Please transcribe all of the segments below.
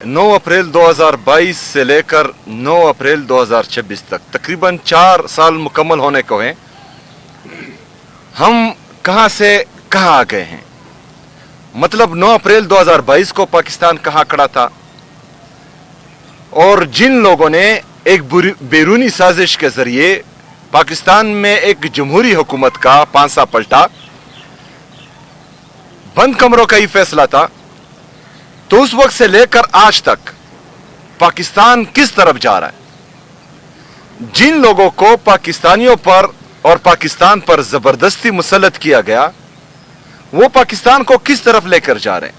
9 अप्रैल 2022 से लेकर 9 अप्रैल 2026 तक तकरीबन 4 साल मुकम्मल होने को हैं। हम कहां से कहां आ गए हैं। मतलब 9 अप्रैल 2022 को पाकिस्तान कहां खड़ा था और जिन लोगों ने एक बैरूनी साजिश के जरिए पाकिस्तान में एक जमहूरी हुकूमत का पांसा पलटा, बंद कमरों का ही फैसला था, तो उस वक्त से लेकर आज तक पाकिस्तान किस तरफ जा रहा है। जिन लोगों को पाकिस्तानियों पर और पाकिस्तान पर जबरदस्ती मुसल्लत किया गया, वो पाकिस्तान को किस तरफ लेकर जा रहे हैं।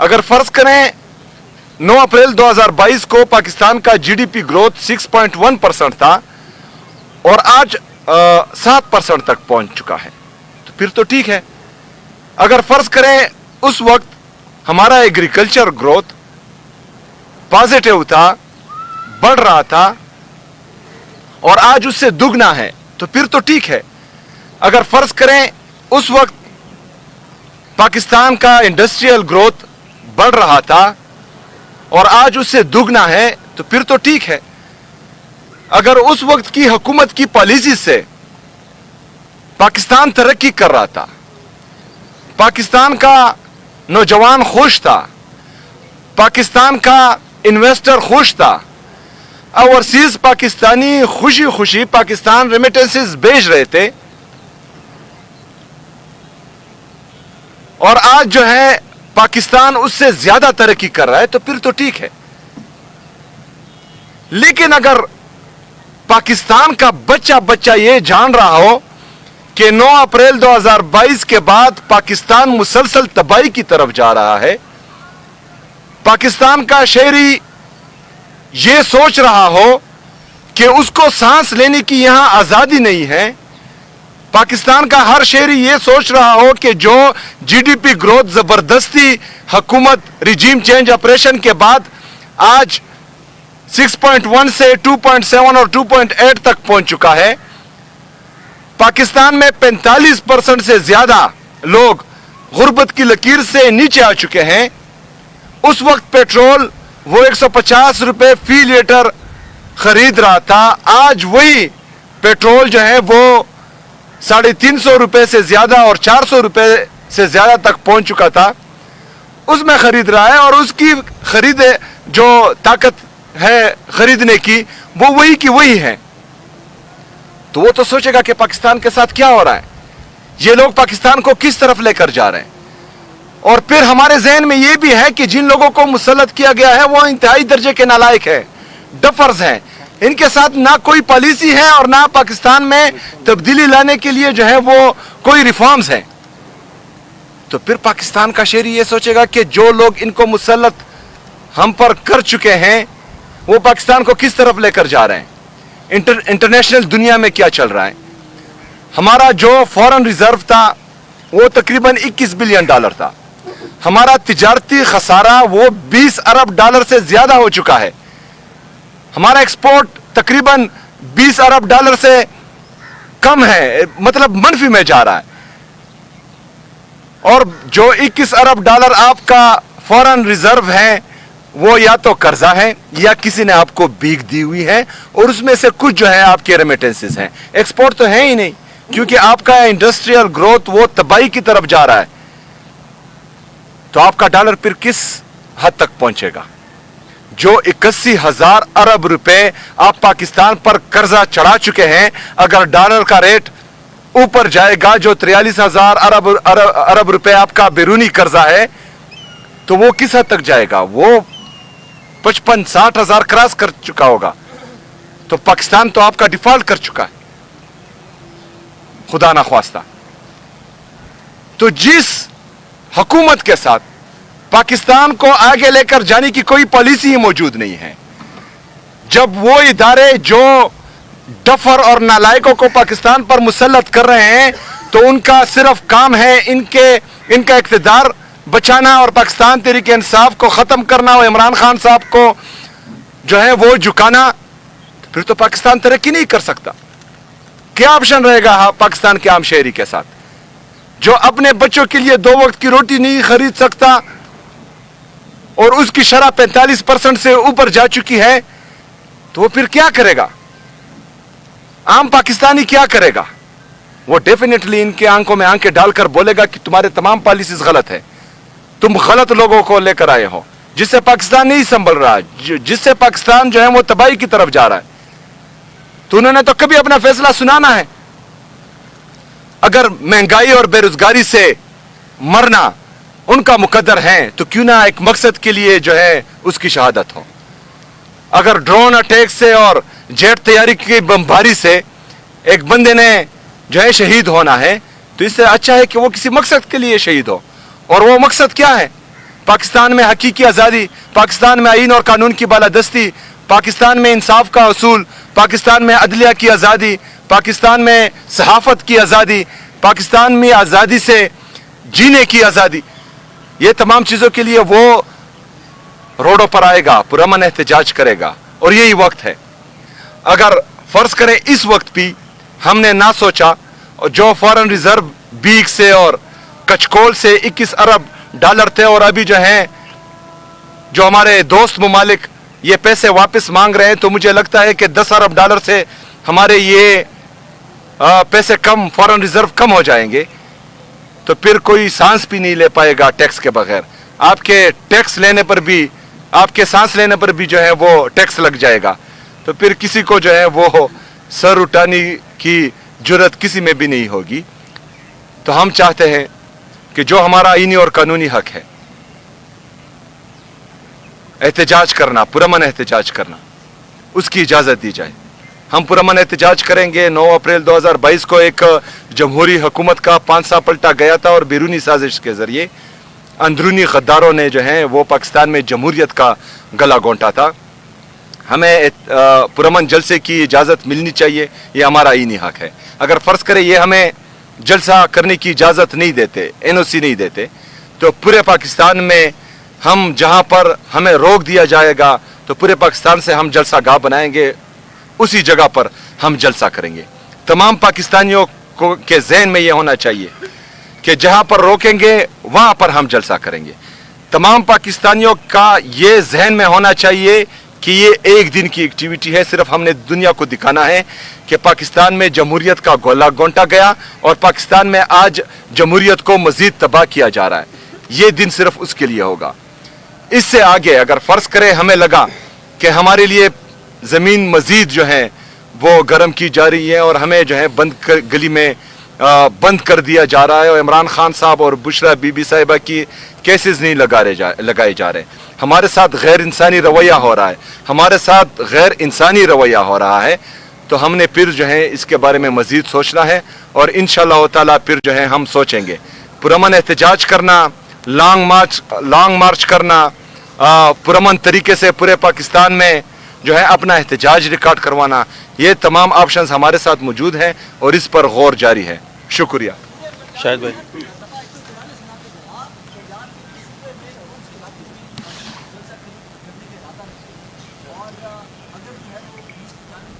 अगर फर्ज करें 9 अप्रैल 2022 को पाकिस्तान का जीडीपी ग्रोथ 6.1% था और आज 7% तक पहुंच चुका है, तो फिर तो ठीक है। अगर फर्ज करें उस वक्त हमारा एग्रीकल्चर ग्रोथ पॉजिटिव था, बढ़ रहा था और आज उससे दुगना है, तो फिर तो ठीक है। अगर फर्ज करें उस वक्त पाकिस्तान का इंडस्ट्रियल ग्रोथ बढ़ रहा था और आज उससे दुगना है, तो फिर तो ठीक है। अगर उस वक्त की हुकूमत की पॉलिसी से पाकिस्तान तरक्की कर रहा था, पाकिस्तान का नौजवान खुश था, पाकिस्तान का इन्वेस्टर खुश था, ओवरसीज पाकिस्तानी खुशी खुशी पाकिस्तान रेमिटेंसेस भेज रहे थे, और आज जो है पाकिस्तान उससे ज्यादा तरक्की कर रहा है, तो फिर तो ठीक है। लेकिन अगर पाकिस्तान का बच्चा बच्चा ये जान रहा हो कि 9 अप्रैल 2022 के बाद पाकिस्तान मुसलसल तबाही की तरफ जा रहा है, पाकिस्तान का शहरी ये सोच रहा हो कि उसको सांस लेने की यहां आजादी नहीं है, पाकिस्तान का हर शहरी ये सोच रहा हो कि जो जीडीपी ग्रोथ जबरदस्ती हुकूमत रिजीम चेंज ऑपरेशन के बाद आज 6.1 से 2.7 और 2.8 तक पहुंच चुका है, पाकिस्तान में 45% से ज्यादा लोग गुर्बत की लकीर से नीचे आ चुके हैं। उस वक्त पेट्रोल वो 150 रुपए फी लीटर खरीद रहा था, आज वही पेट्रोल जो है वो 350 रुपए से ज्यादा और 400 रुपए से ज्यादा तक पहुंच चुका था, उसमें खरीद रहा है। और उसकी खरीद जो ताकत है खरीदने की, वो वही की वही है। तो वो तो सोचेगा कि पाकिस्तान के साथ क्या हो रहा है, ये लोग पाकिस्तान को किस तरफ लेकर जा रहे हैं। और फिर हमारे जहन में ये भी है कि जिन लोगों को मुसल्लत किया गया है वो इंतहाई दर्जे के नालायक है, डफर्स हैं, इनके साथ ना कोई पॉलिसी है और ना पाकिस्तान में तब्दीली लाने के लिए जो है वो कोई रिफॉर्म्स हैं। तो फिर पाकिस्तान का शहरी ये सोचेगा कि जो लोग इनको मुसल्लत हम पर कर चुके हैं, वो पाकिस्तान को किस तरफ लेकर जा रहे हैं। इंटरनेशनल दुनिया में क्या चल रहा है। हमारा जो फॉरेन रिजर्व था वो तकरीबन 21 बिलियन डॉलर था, हमारा तिजारती खसारा वो 20 अरब डॉलर से ज्यादा हो चुका है, हमारा एक्सपोर्ट तकरीबन 20 अरब डॉलर से कम है, मतलब मनफी में जा रहा है। और जो 21 अरब डॉलर आपका फॉरेन रिजर्व है वो या तो कर्जा है या किसी ने आपको भीख दी हुई है, और उसमें से कुछ जो है आपके रेमिटेंसेस हैं। एक्सपोर्ट तो है ही नहीं, क्योंकि आपका इंडस्ट्रियल ग्रोथ वो तबाही की तरफ जा रहा है। तो आपका डॉलर फिर किस हद तक पहुंचेगा। जो 81,000 अरब रुपए आप पाकिस्तान पर कर्जा चढ़ा चुके हैं, अगर डॉलर का रेट ऊपर जाएगा, जो 43,000 अरब रुपए आपका बैरूनी कर्जा है, तो वो किस हद तक जाएगा, वो 55-60 हजार क्रॉस कर चुका होगा। तो पाकिस्तान तो आपका डिफॉल्ट कर चुका है, खुदा ना ख्वास्ता। तो जिस हुकूमत के साथ पाकिस्तान को आगे लेकर जाने की कोई पॉलिसी ही मौजूद नहीं है, जब वो इदारे जो डफर और नालायकों को पाकिस्तान पर मुसल्लत कर रहे हैं, तो उनका सिर्फ काम है इनका इख्तिदार बचाना और पाकिस्तान तहरीक इंसाफ को खत्म करना और इमरान खान साहब को जो है वो झुकाना, तो फिर तो पाकिस्तान तरक्की नहीं कर सकता। क्या ऑप्शन रहेगा पाकिस्तान के आम शहरी के साथ, जो अपने बच्चों के लिए 2 वक्त की रोटी नहीं खरीद सकता, اور اس کی شرح 45% سے اوپر جا چکی ہے, تو وہ پھر کیا کرے گا؟ عام پاکستانی کیا کرے گا؟ وہ ڈیفینیٹلی ان کے آنکھوں میں آنکھیں ڈال کر بولے گا کہ تمہارے تمام پالیسیز غلط ہے, تم غلط لوگوں کو لے کر آئے ہو, جس سے پاکستان نہیں سنبھل رہا, جس سے پاکستان جو ہے وہ تباہی کی طرف جا رہا ہے. تو انہوں نے تو کبھی اپنا فیصلہ سنانا ہے. اگر مہنگائی اور بے روزگاری سے مرنا ان کا مقدر ہے تو کیوں نہ ایک مقصد کے لیے جو ہے اس کی شہادت ہو. اگر ڈرون اٹیک سے اور جیٹ تیاری کی بمباری سے ایک بندے نے جو ہے شہید ہونا ہے, تو اس سے اچھا ہے کہ وہ کسی مقصد کے لیے شہید ہو. اور وہ مقصد کیا ہے؟ پاکستان میں حقیقی آزادی, پاکستان میں آئین اور قانون کی بالادستی, پاکستان میں انصاف کا اصول, پاکستان میں عدلیہ کی آزادی, پاکستان میں صحافت کی آزادی, پاکستان میں آزادی سے جینے کی آزادی. یہ تمام چیزوں کے لیے وہ روڈوں پر آئے گا, پرامن احتجاج کرے گا, اور یہی وقت ہے. اگر فرض کریں اس وقت بھی ہم نے نہ سوچا, جو فارن ریزرو بیگ سے اور کچکول سے 21 ارب ڈالر تھے, اور ابھی جو ہیں جو ہمارے دوست ممالک یہ پیسے واپس مانگ رہے ہیں, تو مجھے لگتا ہے کہ 10 ارب ڈالر سے ہمارے یہ پیسے کم, فارن ریزرو کم ہو جائیں گے. تو پھر کوئی سانس بھی نہیں لے پائے گا ٹیکس کے بغیر. آپ کے ٹیکس لینے پر بھی, آپ کے سانس لینے پر بھی جو ہے وہ ٹیکس لگ جائے گا. تو پھر کسی کو جو ہے وہ سر اٹھانے کی جرت کسی میں بھی نہیں ہوگی. تو ہم چاہتے ہیں کہ جو ہمارا آئینی اور قانونی حق ہے, احتجاج کرنا, پرامن احتجاج کرنا, اس کی اجازت دی جائے. ہم پرامن احتجاج کریں گے. 9 اپریل 2022 کو ایک جمہوری حکومت کا پانسا پلٹا گیا تھا, اور بیرونی سازش کے ذریعے اندرونی غداروں نے جو ہیں وہ پاکستان میں جمہوریت کا گلا گھونٹا تھا. ہمیں پرامن جلسے کی اجازت ملنی چاہیے, یہ ہمارا آئینی حق ہے. اگر فرض کرے یہ ہمیں جلسہ کرنے کی اجازت نہیں دیتے, NOC نہیں دیتے, تو پورے پاکستان میں ہم جہاں پر ہمیں روک دیا جائے گا تو پورے پاکستان سے ہم جلسہ گاہ بنائیں گے, اسی جگہ پر ہم جلسہ کریں گے. تمام پاکستانیوں کو کے ذہن میں یہ ہونا چاہیے کہ جہاں پر روکیں گے وہاں پر ہم جلسہ کریں گے. تمام پاکستانیوں کا یہ ذہن میں ہونا چاہیے کہ یہ ایک دن کی ایکٹیویٹی ہے, صرف ہم نے دنیا کو دکھانا ہے کہ پاکستان میں جمہوریت کا گولا گھونٹا گیا, اور پاکستان میں آج جمہوریت کو مزید تباہ کیا جا رہا ہے. یہ دن صرف اس کے لیے ہوگا. اس سے آگے اگر فرض کرے ہمیں لگا کہ ہمارے لیے زمین مزید جو ہے وہ گرم کی جا رہی ہے, اور ہمیں جو ہے گلی میں بند کر دیا جا رہا ہے, اور عمران خان صاحب اور بشرا بی بی صاحبہ کی کیسز نہیں لگائے جا رہے, ہمارے ساتھ غیر انسانی رویہ ہو رہا ہے, ہمارے ساتھ غیر انسانی رویہ ہو رہا ہے, تو ہم نے پھر جو ہے اس کے بارے میں مزید سوچنا ہے. اور انشاءاللہ تعالیٰ پھر جو ہے ہم سوچیں گے. پرامن احتجاج کرنا, لانگ مارچ کرنا, پرامن طریقے سے پورے پاکستان میں جو ہے اپنا احتجاج ریکارڈ کروانا, یہ تمام آپشنز ہمارے ساتھ موجود ہیں, اور اس پر غور جاری ہے. شکریہ. شاہد بھائی,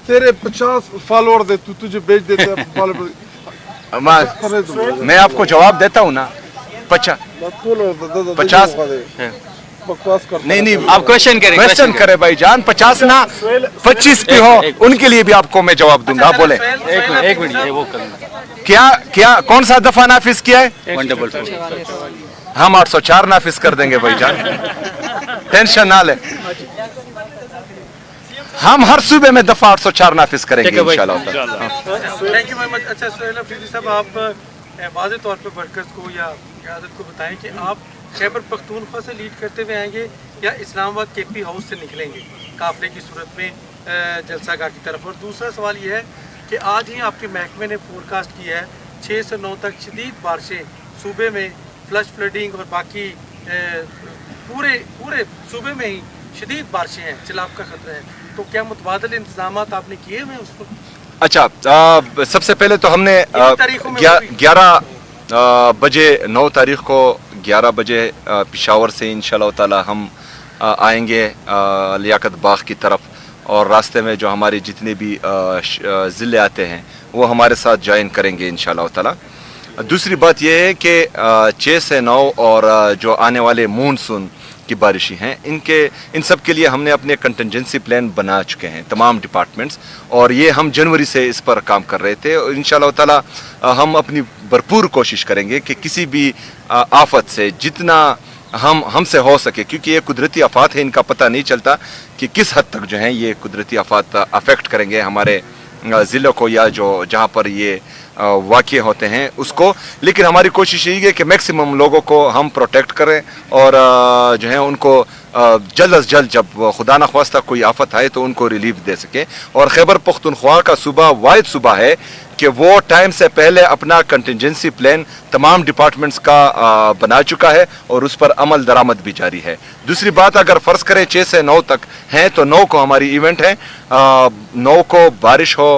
تیرے 50 فالوور دے, تو تجھے بیچ دیتے ہیں. میں آپ کو جواب دیتا ہوں نا. 50 نہیں, آپ کوشچن کرے بھائی جان. 50 نہ 25 بھی ہو, ان کے لیے بھی آپ کو میں جواب دوں گا. بولے ایک منٹ وہ کیا کون سا دفعہ نافذ کیا ہے؟ 144. ہم 804 نافذ کر دیں گے بھائی جان, ٹینشن نہ لے. ہم ہر صوبے میں دفعہ 804 نافذ کریں گے انشاءاللہ. Thank you very much. اچھا سہیل افریدی صاحب, آپ واضح طور پہ ورکرز کو یا قیادت کو بتائیں کہ آپ خیبر پختونخوا سے لیڈ کرتے ہوئے آئیں گے یا اسلام آباد KP ہاؤس سے نکلیں گے قافلے کی صورت میں جلسہ گاہ کی طرف. اور دوسرا سوال یہ ہے کہ آج ہی آپ کے محکمے نے فور کاسٹ کیا ہے 6 سے 9 تک شدید بارشیں صوبے میں, فلش فلڈنگ اور باقی پورے صوبے میں ہی شدید بارشیں ہیں, سیلاب کا خطرہ ہے. تو کیا متبادل انتظامات آپ نے کیے ہوئے اس وقت؟ اچھا, سب سے پہلے تو ہم نے 11 بجے 9 تاریخ کو 11 بجے پشاور سے انشاءاللہ تعالی ہم آئیں گے لیاقت باغ کی طرف, اور راستے میں جو ہمارے جتنے بھی ضلع آتے ہیں وہ ہمارے ساتھ جوائن کریں گے انشاءاللہ تعالی. دوسری بات یہ ہے کہ 6 سے 9 اور جو آنے والے مونسون की बारिशें हैं, इन सब के लिए हमने अपने कंटिजेंसी प्लान बना चुके हैं तमाम डिपार्टमेंट्स, और ये हम जनवरी से इस पर काम कर रहे थे। और इंशाअल्लाह ताला हम अपनी भरपूर कोशिश करेंगे कि किसी भी आफत से जितना हमसे हो सके, क्योंकि ये कुदरती आफात है, इनका पता नहीं चलता कि किस हद तक जो है ये कुदरती आफात अफेक्ट करेंगे हमारे ज़िलों को या जो जहाँ पर ये वाक़े होते हैं उसको। लेकिन हमारी कोशिश यही है कि मैक्सिमम लोगों को हम प्रोटेक्ट करें और जो है उनको जल्द अज जल्द जब खुदा न ख्वास्ता कोई आफत आए तो उनको रिलीफ दे सकें। और खैबर पख्तूनख्वा का सूबा वाहिद सूबा है कि वो टाइम से पहले अपना कंटिजेंसी प्लान तमाम डिपार्टमेंट्स का बना चुका है और उस पर अमल दरामद भी जारी है। दूसरी बात, अगर फ़र्ज़ करें 6 से 9 तक हैं तो 9 को हमारी इवेंट है, 9 को बारिश हो,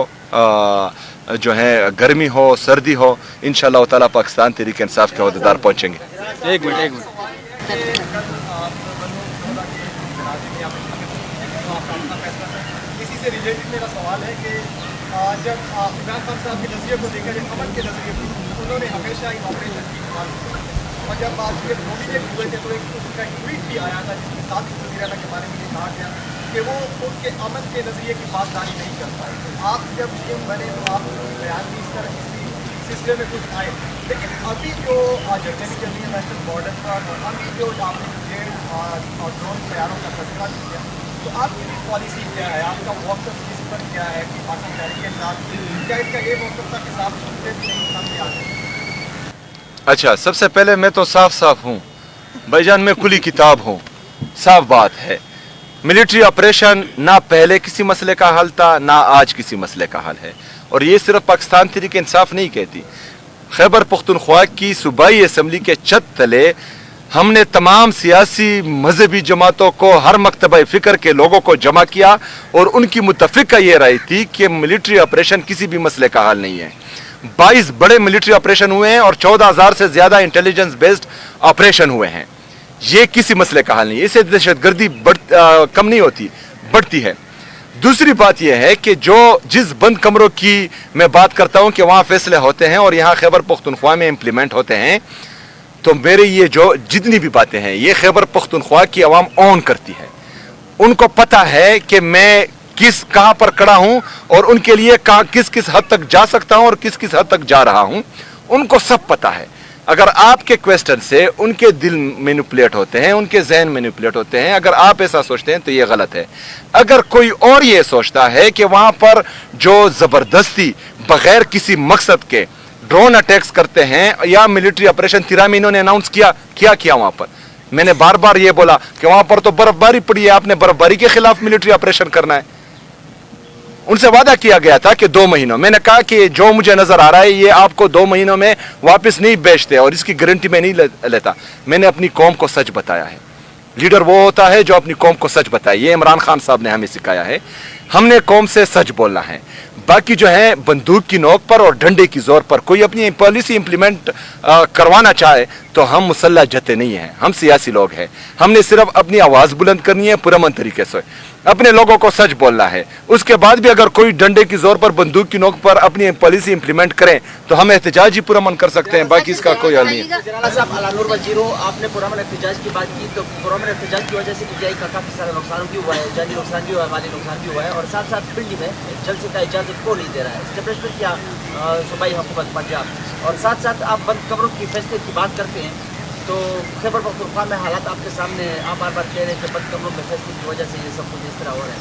जो है गर्मी हो, सर्दी हो, इंशाअल्लाह ताला पाकिस्तान तहरीक इंसाफ के अहदेदार पहुँचेंगे। एक मिनट इसी से रिलेटेड मेरा सवाल है कि जब इमरान खान साहब के नज़रिए को देखा जाए, अमन के नज़रिए को, उन्होंने हमेशा इन ऑपरेशन की कमाल की, और जब आज के नॉमिनेट हुए थे तो उनका एक ट्वीट भी आया था जिसमें साथ वज़ीर के बारे में ये कहा गया कि वो उनके अमन के नज़रिए की पासदारी नहीं कर पाए। तो आप जब पीएम बने तो आप बयान भी इस तरह किसी सिलसिले में कुछ आए, लेकिन अभी जो जर्मनी चल रही है नेशनल बॉर्डर पर, और अभी जो आपने जेल और ड्रोन तैयारों का तस्करा किया, तो आपकी भी पॉलिसी क्या है, आपका वक्तव्य इस पर क्या है कि पाकिस्तान तहरीक के साथ क्या इसका ये वक्तव्य था कि साहब सुनते भी नहीं सामने आते? अच्छा, सबसे पहले मैं तो साफ हूँ भाईजान, मैं खुली किताब हूँ, साफ बात है। मिलिट्री ऑपरेशन ना पहले किसी मसले का हल था ना आज किसी मसले का हल है, और ये सिर्फ पाकिस्तान तहरीक इंसाफ नहीं कहती। खैबर पख्तूनख्वा की सूबाई असम्बली के छत तले हमने तमाम सियासी मजहबी जमातों को, हर मकतबा फ़िक्र के लोगों को जमा किया और उनकी मुतफ़िका ये राय थी कि मिलिट्री ऑपरेशन किसी भी मसले का हल नहीं है। 22 बड़े मिलिट्री ऑपरेशन हुए हैं और 14,000 से ज़्यादा इंटेलिजेंस बेस्ड ऑपरेशन हुए हैं। ये किसी मसले का हल नहीं है, इससे दहशतगर्दी कम नहीं होती, बढ़ती है। दूसरी बात यह है कि जिस बंद कमरों की मैं बात करता हूँ कि वहाँ फैसले होते हैं और यहाँ खैबर पख्तूनख्वा में इम्प्लीमेंट होते हैं, तो मेरे ये जो जितनी भी बातें हैं ये खैबर पख्तूनख्वा की आवाम ऑन करती है। उनको पता है कि मैं कहाँ पर खड़ा हूँ और उनके लिए किस हद तक जा सकता हूँ और किस हद तक जा रहा हूँ, उनको सब पता है। अगर आपके क्वेश्चन से उनके दिल मैनिपुलेट होते हैं, उनके जहन मैनिपुलेट होते हैं, अगर आप ऐसा सोचते हैं तो ये गलत है। अगर कोई और ये सोचता है कि वहाँ पर जो ज़बरदस्ती बगैर किसी मकसद के ड्रोन अटैक्स करते हैं या मिलिट्री ऑपरेशन 13 महीनों ने अनाउंस किया वहाँ पर, मैंने बार बार ये बोला कि वहाँ पर तो बर्फबारी पड़ी है, आपने बर्फबारी के खिलाफ मिलिट्री ऑपरेशन करना है। उनसे वादा किया गया था कि 2 महीनों, मैंने कहा कि जो मुझे नजर आ रहा है ये आपको 2 महीनों में वापस नहीं बेचते और इसकी गारंटी मैं नहीं लेता। मैंने अपनी कौम को सच बताया है। लीडर वो होता है जो अपनी कौम को सच बताए, ये इमरान खान साहब ने हमें सिखाया है। हमने कौम से सच बोलना है। बाकी जो है बंदूक की नोक पर और डंडे की जोर पर कोई अपनी पॉलिसी इंप्लीमेंट करवाना चाहे तो हम मुसल्लह जते नहीं हैं, हम सियासी लोग हैं। हमने सिर्फ अपनी आवाज़ बुलंद करनी है, पुरअमन तरीके से अपने लोगों को सच बोलना है। उसके बाद भी अगर कोई डंडे की जोर पर बंदूक की नोक पर अपनी पॉलिसी इंप्लीमेंट करें तो हम एहतजाज ही पुरअमन कर सकते हैं, बाकी इसका कोई हल नहीं है। जनाला साहब, अलानुर वजीरो, आपने पुरअमन एहतजाज की बात की, तो पुरअमन एहतजाज की वजह से पीटीआई का काफ़ी सारा नुकसान भी हुआ है, जानी नुकसान भी हुआ है, माली नुकसान भी हुआ है, और साथ साथ दिल्ली में जलसे का इजाज़त को नहीं दे रहा है एस्टेब्लिशमेंट या सूबाई हुकूमत पंजाब, और साथ साथ आप बंद कमरों की फैसले की बात करते हैं। तो खैबर पख्तूनख्वा में हालात आपके सामने, आप बार बार कह रहे हैं कि बंद कमरों के फैसले की वजह से ये सब कुछ इस तरह हो रहा है,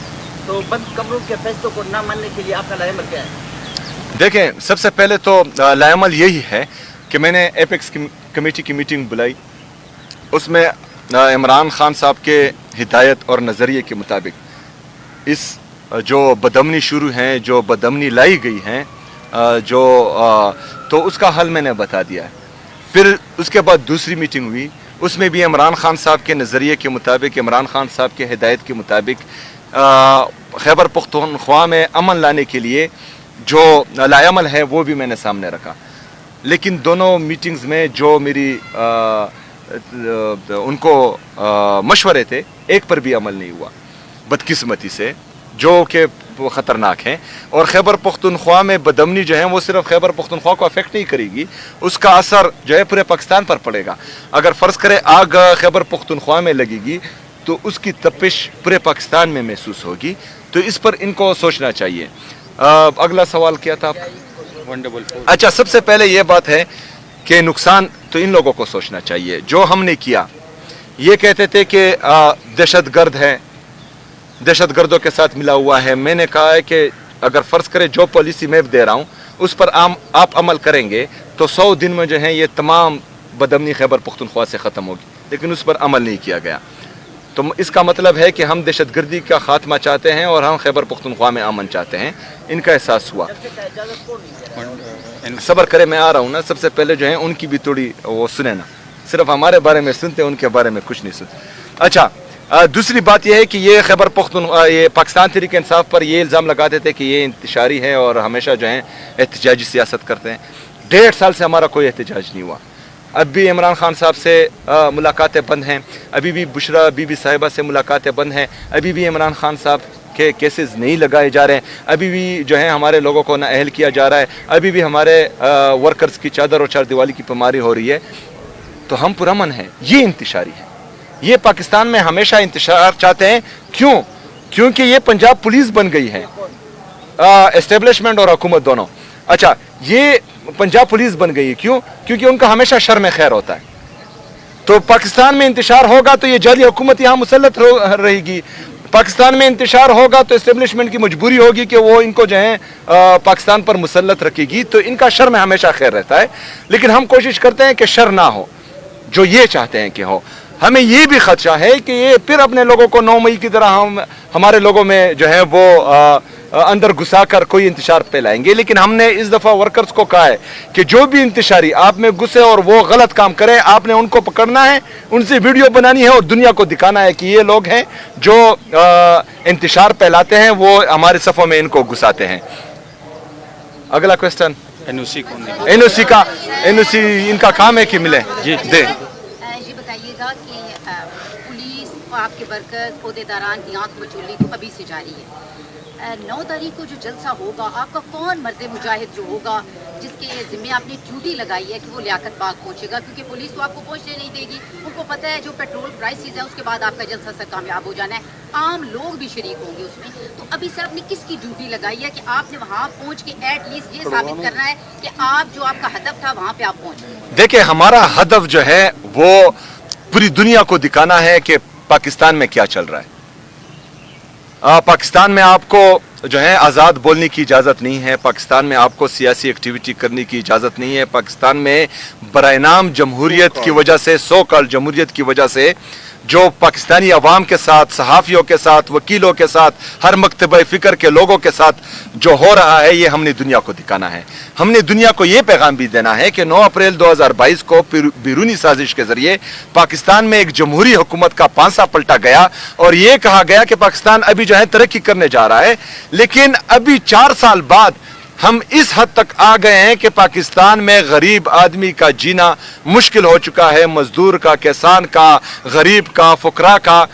तो बंद कमरों के फैसलों को ना मानने के लिए आपका लाएमल क्या है? देखें, सबसे पहले तो लाएमल यही है कि मैंने एपेक्स कमेटी की मीटिंग बुलाई, उसमें इमरान खान साहब के हिदायत और नज़रिए के मुताबिक इस जो बदमनी शुरू हैं, जो बदमनी लाई गई हैं, तो उसका हल मैंने बता दिया है। फिर उसके बाद दूसरी मीटिंग हुई, उसमें भी इमरान खान साहब के नज़रिए के मुताबिक, इमरान खान साहब के हिदायत के मुताबिक खैबर पख्तूनख्वा में अमन लाने के लिए जो लाएमल है वो भी मैंने सामने रखा। लेकिन दोनों मीटिंग्स में जो मेरी उनको मशवरे थे, एक पर भी अमल नहीं हुआ बदकिस्मती से, जो कि ख़तरनाक हैं। और खैबर पख्तूनख्वा में बदमनी जो है वो सिर्फ खैबर पख्तूनख्वा को अफेक्ट नहीं करेगी, उसका असर जो है पूरे पाकिस्तान पर पड़ेगा। अगर फ़र्ज़ करें आग खैबर पख्तूनख्वा में लगेगी तो उसकी तपिश पूरे पाकिस्तान में महसूस होगी। तो इस पर इनको सोचना चाहिए। अगला सवाल क्या था? वंडरफुल। अच्छा, सबसे पहले ये बात है कि नुकसान तो इन लोगों को सोचना चाहिए जो हमने किया। ये कहते थे कि दहशतगर्द है, दहशतगर्दों के साथ मिला हुआ है। मैंने कहा है कि अगर फ़र्ज़ करें जो पॉलिसी मैं दे रहा हूँ उस पर आप अमल करेंगे तो 100 दिन में जो है ये तमाम बदमनी खैबर पख्तूनख्वा से ख़त्म होगी, लेकिन उस पर अमल नहीं किया गया। तो इसका मतलब है कि हम दहशतगर्दी का खात्मा चाहते हैं और हम खैबर पख्तूनख्वा में अमन चाहते हैं। इनका एहसास हुआ। सब्र करें, मैं आ रहा हूँ ना। सबसे पहले जो है उनकी भी थोड़ी वो सुने ना, सिर्फ हमारे बारे में सुनते हैं, उनके बारे में कुछ नहीं सुनते। अच्छा, दूसरी बात यह है कि ये खैबर पख्तूनख्वा, ये पाकिस्तान तहरीक इंसाफ पर ये इल्ज़ाम लगाते थे कि ये इंतशारी है और हमेशा जो है एहतजाजी सियासत करते हैं। 1.5 साल से हमारा कोई एहतजाज नहीं हुआ। अब भी इमरान खान साहब से मुलाकातें बंद हैं, अभी भी बुशरा बीबी साहिबा से मुलाकातें बंद हैं, अभी भी इमरान खान साहब के केसेस नहीं लगाए जा रहे हैं, अभी भी जो है हमारे लोगों को नाअहल किया जा रहा है, अभी भी हमारे वर्कर्स की चादर और चारदीवारी की पमारी हो रही है। तो हम पुरअमन हैं। ये इंतशारी है। ये पाकिस्तान में हमेशा इंतशार चाहते हैं। क्यों? क्योंकि ये पंजाब पुलिस बन गई है, एस्टेब्लिशमेंट और हुकूमत दोनों। अच्छा, ये पंजाब पुलिस बन गई है। क्यों? क्योंकि उनका हमेशा शर में खैर होता है। तो पाकिस्तान में इंतशार होगा तो ये जाली हुकूमत यहाँ मुसल्लत रहेगी। पाकिस्तान में इंतशार होगा तो एस्टेब्लिशमेंट की मजबूरी होगी कि वो इनको जो है पाकिस्तान पर मुसल्लत रखेगी। तो इनका शर में हमेशा खैर रहता है। लेकिन हम कोशिश करते हैं कि शर ना हो जो ये चाहते हैं कि हो। हमें ये भी खदशा है कि ये फिर अपने लोगों को 9 मई की तरह हमारे लोगों में जो है वो अंदर घुसा कर कोई इंतशार फैलाएंगे। लेकिन हमने इस दफ़ा वर्कर्स को कहा है कि जो भी इंतशारी आप में घुसे और वो गलत काम करे, आपने उनको पकड़ना है, उनसे वीडियो बनानी है और दुनिया को दिखाना है कि ये लोग हैं जो इंतशार फैलाते हैं, वो हमारे सफ़ों में इनको घुसाते हैं। अगला क्वेश्चन, एनओसी कौन देगा? एनओसी इनका काम है कि मिले जी दे। ये बताइएगा कि पुलिस और आपके वर्कर्स ओहदेदारान की आंख मचोली तो अभी से जारी है। 9 तारीख को जो जलसा होगा, आपका कौन मर्द मुजाहिद जो होगा जिसके ज़िम्मे आपने ड्यूटी लगाई है कि वो लियाकत बाग पहुंचेगा? क्योंकि पुलिस तो आपको पहुंचने नहीं देगी, उनको पता है जो पेट्रोल प्राइसेस है उसके बाद आपका जलसा से कामयाब हो जाना है। आम लोग भी शरीक होंगे उसमें। तो अभी से आपने किसकी ड्यूटी लगाई है कि आपने वहाँ पहुँच के एटलीस्ट ये साबित करना है कि आप जो आपका हदफ था वहाँ पे आप पहुँचे? देखिए, हमारा हदफ जो है वो पूरी दुनिया को दिखाना है कि पाकिस्तान में क्या चल रहा है। पाकिस्तान में आपको जो है आज़ाद बोलने की इजाज़त नहीं है, पाकिस्तान में आपको सियासी एक्टिविटी करने की इजाज़त नहीं है। पाकिस्तान में बराए नाम जमहूरियत की वजह से, सो कॉल्ड जमहूरियत की वजह से जो पाकिस्तानी अवाम के साथ, सहाफ़ियों के साथ, वकीलों के साथ, हर मकतबे फ़िक्र के लोगों के साथ जो हो रहा है, ये हमने दुनिया को दिखाना है। हमने दुनिया को ये पैगाम भी देना है कि 9 अप्रैल 2022 को बैरूनी साजिश के ज़रिए पाकिस्तान में एक जमहूरी हुकूमत का पांसा पलटा गया और ये कहा गया कि पाकिस्तान अभी जो है तरक्की करने जा रहा है। लेकिन अभी 4 साल बाद हम इस हद तक आ गए हैं कि पाकिस्तान में गरीब आदमी का जीना मुश्किल हो चुका है। मजदूर का, किसान का, गरीब का, फुकरा का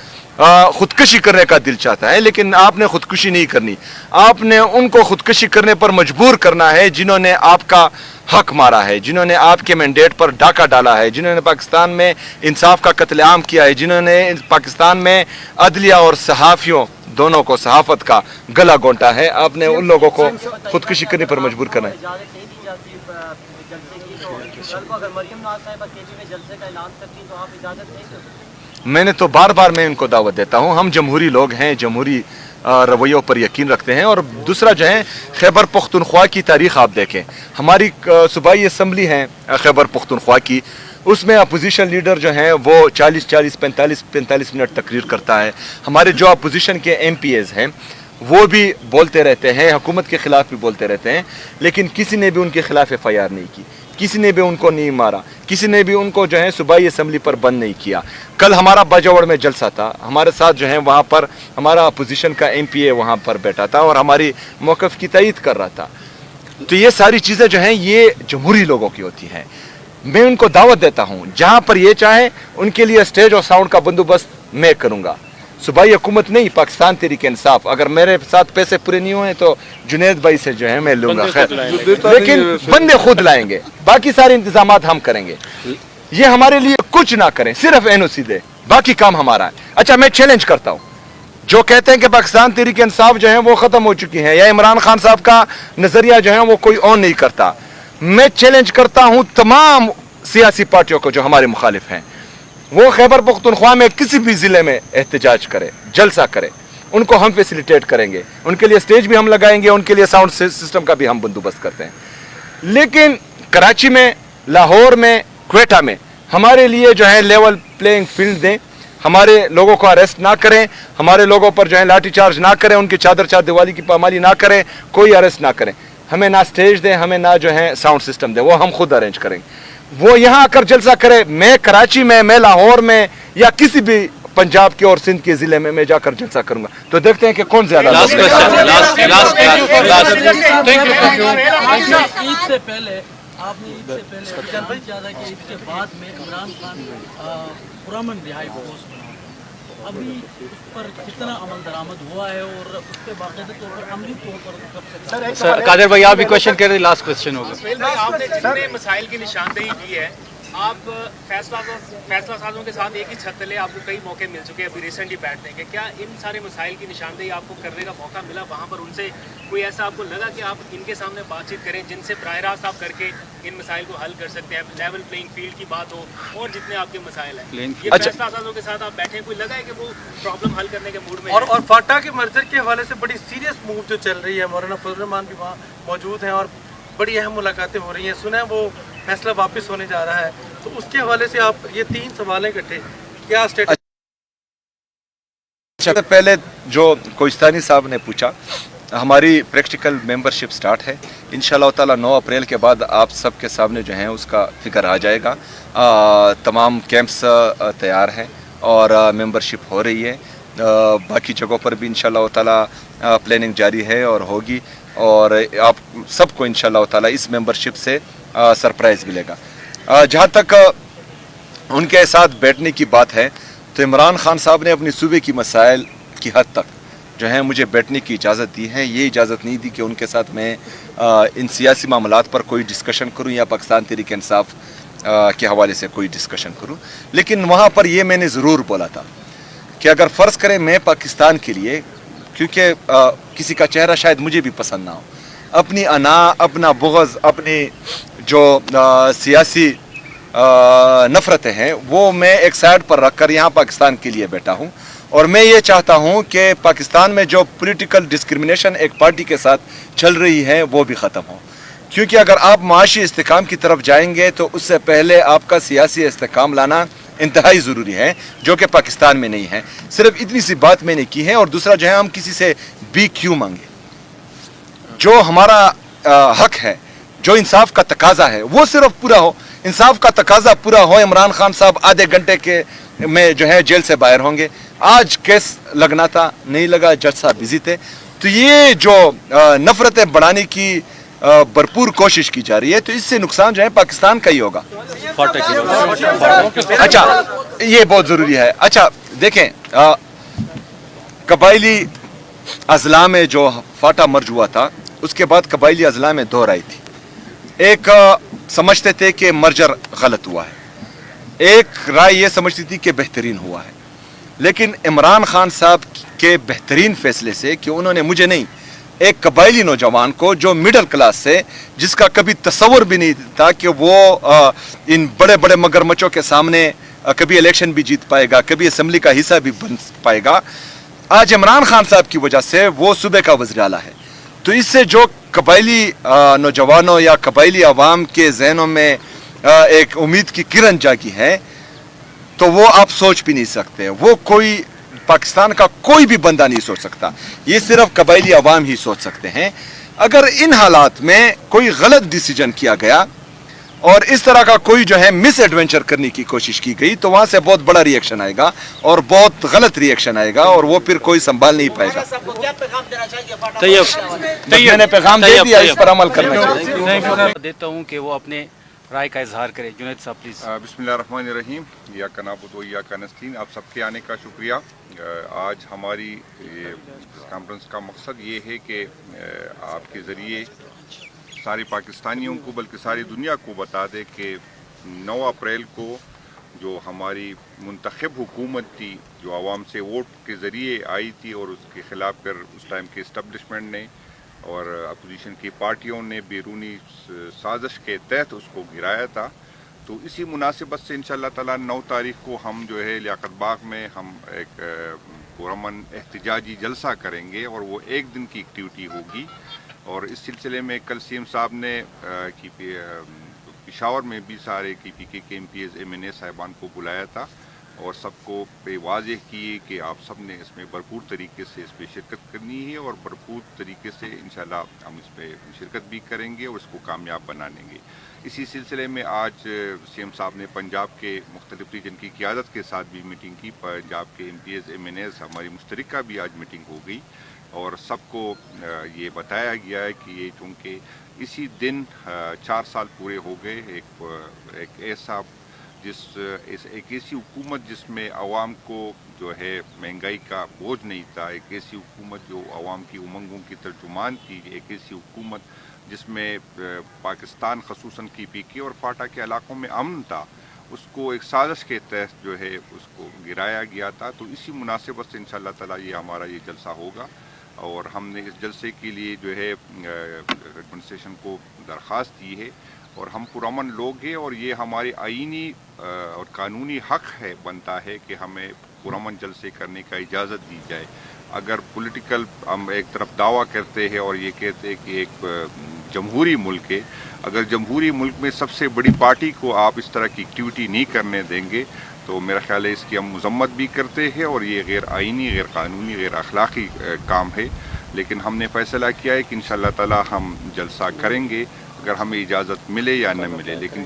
खुदकुशी करने का दिल चाहता है, लेकिन आपने खुदकुशी नहीं करनी। आपने उनको खुदकुशी करने पर मजबूर करना है जिन्होंने आपका हक मारा है, जिन्होंने आपके मैंडेट पर डाका डाला है, जिन्होंने पाकिस्तान में इंसाफ का कत्लेआम किया है, जिन्होंने पाकिस्तान में अदलिया और सहाफ़ियों दोनों को, सहाफत का गला घोंटा है। आपने उन लोगों को खुदकुशी करने पर मजबूर करना है। मैंने तो बार बार मैं इनको दावत देता हूँ। हम जमहूरी लोग हैं, जमहूरी रवैयों पर यकीन रखते हैं। और दूसरा जो है, खैबर पख्तूनख्वा की तारीख़ आप देखें। हमारी सूबाई असम्बली है खैबर पख्तूनख्वा की, उसमें अपोजिशन लीडर जो हैं वो 40-40, 45-45 मिनट तकरीर करता है। हमारे जो अपोजिशन के MPs हैं वो भी बोलते रहते हैं, हुकूमत के ख़िलाफ़ भी बोलते रहते हैं, लेकिन किसी ने भी उनके ख़िलाफ़ FIR नहीं की, किसी ने भी उनको नहीं मारा, किसी ने भी उनको जो है सूबाई असम्बली पर बंद नहीं किया। कल हमारा बाजावड़ में जलसा था, हमारे साथ जो है वहाँ पर हमारा अपोजिशन का MPA वहाँ पर बैठा था और हमारी मौक़िफ़ की तायीद कर रहा था। तो ये सारी चीज़ें जो हैं ये जमहूरी लोगों की होती हैं। मैं उनको दावत देता हूँ, जहाँ पर ये चाहे उनके लिए स्टेज और साउंड का बंदोबस्त मैं करूँगा। सूबाई हुकूमत नहीं, पाकिस्तान तहरीक इंसाफ। अगर मेरे साथ पैसे पूरे नहीं हुए तो जुनेद भाई से जो है मैं लूंगा, खैर, लेकिन बंदे खुद लाएंगे, बाकी सारे इंतजाम हम करेंगे। ये हमारे लिए कुछ ना करें, सिर्फ एनओसी दे, बाकी काम हमारा है। अच्छा, मैं चैलेंज करता हूँ जो कहते हैं कि पाकिस्तान तहरीक इंसाफ जो है वो खत्म हो चुकी है, या इमरान खान साहब का नजरिया जो है वो कोई ऑन नहीं करता। मैं चैलेंज करता हूँ तमाम सियासी पार्टियों को जो हमारे मुखालिफ हैं, वो खैबर पख्तूनख्वा में किसी भी जिले में एहतजाज करे, जलसा करे, उनको हम फैसिलिटेट करेंगे, उनके लिए स्टेज भी हम लगाएंगे, उनके लिए साउंड सिस्टम का भी हम बंदोबस्त करते हैं। लेकिन कराची में, लाहौर में, क्वेटा में हमारे लिए जो है लेवल प्लेइंग फील्ड दें, हमारे लोगों को अरेस्ट ना करें, हमारे लोगों पर जो है लाठी चार्ज ना करें, उनकी चादर चार दिवाली की पामाली ना करें, कोई अरेस्ट ना करें, हमें ना स्टेज दें, हमें ना जो है साउंड सिस्टम दें, वो हम खुद अरेंज करेंगे। वो यहाँ आकर जलसा करे, मैं कराची में, मैं लाहौर में, या किसी भी पंजाब के और सिंध के जिले में मैं जाकर जलसा करूंगा, तो देखते हैं कि कौन ज्यादा। लास्ट क्वेश्चन, लास्ट ईद से पहले आपने बयान किया था कि इसके बाद में इमरान खान पुरअमन रिहाई पोस्ट बना, अभी उस पर कितना अमल दरामद हुआ है और उस पर बाकायदा तौर पर अमली तौर पर कब से? सर कादिर भाई आप भी क्वेश्चन कर रहे, लास्ट क्वेश्चन होगा। सुहेल भाई, आपने जितने मसाइल की निशानदेही की है, आप फैसला साजों के साथ एक ही छत तले आपको कई मौके मिल चुके हैं अभी रिसेंटली बैठने के, क्या इन सारे मसाइल की निशानदेही आपको करने का मौका मिला वहाँ पर? उनसे कोई ऐसा आपको लगा कि आप इनके सामने बातचीत करें जिनसे बराह रास्त आप करके इन मसाइल को हल कर सकते हैं, लेवल प्लेइंग फील्ड की बात हो और जितने आपके मसाइल हैं, ये फैसला साजों के साथ आप बैठे, कोई लगा है कि वो प्रॉब्लम हल करने के मूड में? और फाटा के मर्जर के हवाले से बड़ी सीरियस मूव जो चल रही है, मौलाना फजल रहमान भी वहाँ मौजूद हैं और बड़ी अहम मुलाकातें हो रही हैं, सुना है वो फैसला वापस होने जा रहा है, तो उसके हवाले से आप ये 3 सवाल इकट्ठे क्या स्टेटस? अच्छा, पहले जो कोहिस्तानी साहब ने पूछा, हमारी प्रैक्टिकल मेंबरशिप स्टार्ट है इंशाल्लाह ताला। 9 अप्रैल के बाद आप सबके सामने जो है उसका फिगर आ जाएगा। तमाम कैंप्स तैयार हैं और मेंबरशिप हो रही है। बाकी जगहों पर भी इंशाल्लाह ताला प्लानिंग जारी है और होगी, और आप सबको इंशाल्लाह ताला इस मेंबरशिप से सरप्राइज़ मिलेगा। जहाँ तक उनके साथ बैठने की बात है, तो इमरान खान साहब ने अपनी सूबे की मसाइल की हद तक जो है मुझे बैठने की इजाज़त दी है। ये इजाज़त नहीं दी कि उनके साथ मैं इन सियासी मामलात पर कोई डिस्कशन करूं या पाकिस्तान तहरीक इंसाफ के हवाले से कोई डिस्कशन करूं। लेकिन वहाँ पर ये मैंने ज़रूर बोला था कि अगर फ़र्ज़ करें मैं पाकिस्तान के लिए, क्योंकि किसी का चेहरा शायद मुझे भी पसंद ना हो, अपनी अना, अपना बुग़्ज़, अपनी जो सियासी नफ़रतें हैं वो मैं एक साइड पर रख कर यहाँ पाकिस्तान के लिए बैठा हूँ। और मैं ये चाहता हूँ कि पाकिस्तान में जो पॉलिटिकल डिस्क्रिमिनेशन एक पार्टी के साथ चल रही है वो भी ख़त्म हो, क्योंकि अगर आप माशी इस्तेकाम की तरफ जाएंगे तो उससे पहले आपका सियासी इस्तेकाम लाना इंतहाई ज़रूरी है, जो कि पाकिस्तान में नहीं है। सिर्फ इतनी सी बात मैंने की है। और दूसरा जो है, हम किसी से भी क्यों मांगे, जो हमारा हक है, जो इंसाफ का तकाजा है वो सिर्फ पूरा हो। इंसाफ का तकाजा पूरा हो, इमरान खान साहब आधे घंटे के में जो है जेल से बाहर होंगे। आज केस लगना था, नहीं लगा, जज साहब बिजी थे। तो ये जो नफरतें बढ़ाने की भरपूर कोशिश की जा रही है, तो इससे नुकसान जो है पाकिस्तान का ही होगा। अच्छा, ये बहुत ज़रूरी है। अच्छा देखें, कबायली अजला में जो फाटा मर्ज हुआ था, उसके बाद कबायली अजला में 2 राय थी। एक समझते थे कि मर्जर गलत हुआ है, एक राय ये समझती थी कि बेहतरीन हुआ है। लेकिन इमरान खान साहब के बेहतरीन फैसले से कि उन्होंने मुझे नहीं, एक कबायली नौजवान को जो मिडिल क्लास से, जिसका कभी तस्वुर भी नहीं था कि वो इन बड़े बड़े मगरमच्छों के सामने कभी इलेक्शन भी जीत पाएगा, कभी असम्बली का हिस्सा भी बन पाएगा, आज इमरान खान साहब की वजह से वो सूबे का वज़ीर आला है। तो इससे जो कबायली नौजवानों या कबायली आवाम के जहनों में एक उम्मीद की किरण जागी है, तो वो आप सोच भी नहीं सकते। वो कोई पाकिस्तान का कोई भी बंदा नहीं सोच सकता, ये सिर्फ कबायली आवाम ही सोच सकते हैं। अगर इन हालात में कोई गलत डिसीजन किया गया और इस तरह का कोई जो है मिस एडवेंचर करने की कोशिश की गई, तो वहां से बहुत बड़ा रिएक्शन आएगा और बहुत गलत रिएक्शन आएगा, और वो फिर कोई संभाल नहीं पाएगा। मैंने पैगाम दे दिया, इस पर अमल करना चाहिए। देता हूँ कि वो अपने राय का इजहार करें। जुनैद साहब प्लीज। बिस्मिल्लाहिर्रहमानिर्रहीम, या का नाबुद व या का नस्तीन, आप सबके आने का शुक्रिया। आज हमारी कॉन्फ्रेंस का मकसद ये है कि आपके ज़रिए सारे पाकिस्तानियों को बल्कि सारी दुनिया को बता दें कि 9 अप्रैल को जो हमारी मुंतखब हुकूमत थी, जो आवाम से वोट के ज़रिए आई थी और उसके ख़िलाफ़ फिर उस टाइम के इस्टबलिशमेंट ने और अपोजिशन की पार्टियों ने बैरूनी साजिश के तहत उसको गिराया था। तो इसी मुनासिबत से इंशाअल्लाह ताला 9 तारीख को हम जो है लियाकत बाग में हम एक पुरअमन एहतजाजी जलसा करेंगे और वो एक दिन की एक्टिविटी होगी। और इस सिलसिले में कल सीएम साहब ने पेशावर में भी सारे KPK के MPs MNA साहिबान को बुलाया था और सबको पे वाज़ेह किए कि आप सब ने इसमें भरपूर तरीके से इसमें शिरकत करनी है और भरपूर तरीके से इंशाल्लाह हम इसमें शिरकत भी करेंगे और इसको कामयाब बनाएंगे। इसी सिलसिले में आज सीएम साहब ने पंजाब के मुख्तलिफ रीजन की क़ियादत के साथ भी मीटिंग की। पंजाब के MPs MNAs हमारी मुश्तरका भी आज मीटिंग हो गई और सबको ये बताया गया है कि ये चूँकि इसी दिन 4 साल पूरे हो गए एक ऐसा एक ऐसी हुकूमत जिसमें आवाम को जो है महंगाई का बोझ नहीं था, एक ऐसी हुकूमत जो आवाम की उमंगों की तर्जुमान थी, एक ऐसी हुकूमत जिसमें पाकिस्तान खसूसन KPK और फाटा के इलाकों में अमन था, उसको एक साजिश के तहत जो है उसको गिराया गया था। तो इसी मुनासिबत से इंशाअल्लाह ताला ये हमारा ये जलसा होगा और हमने इस जलसे के लिए जो है एडमिनिस्ट्रेशन को दरख्वास्त दी है और हम पुरअमन लोग हैं और ये हमारे आईनी और कानूनी हक है बनता है कि हमें पुरअमन जलसे करने का इजाज़त दी जाए। अगर पॉलिटिकल हम एक तरफ दावा करते हैं और ये कहते हैं कि एक जमहूरी मुल्क है, अगर जमहूरी मुल्क में सबसे बड़ी पार्टी को आप इस तरह की एक्टिविटी नहीं करने देंगे तो मेरा ख्याल है इसकी हम मजम्मत भी करते हैं और ये गैर आइनी, गैर कानूनी, गैर अखलाकी काम है। लेकिन हमने फ़ैसला किया है कि इंशाअल्लाह ताला हम जलसा करेंगे अगर हमें इजाज़त मिले या न मिले। लेकिन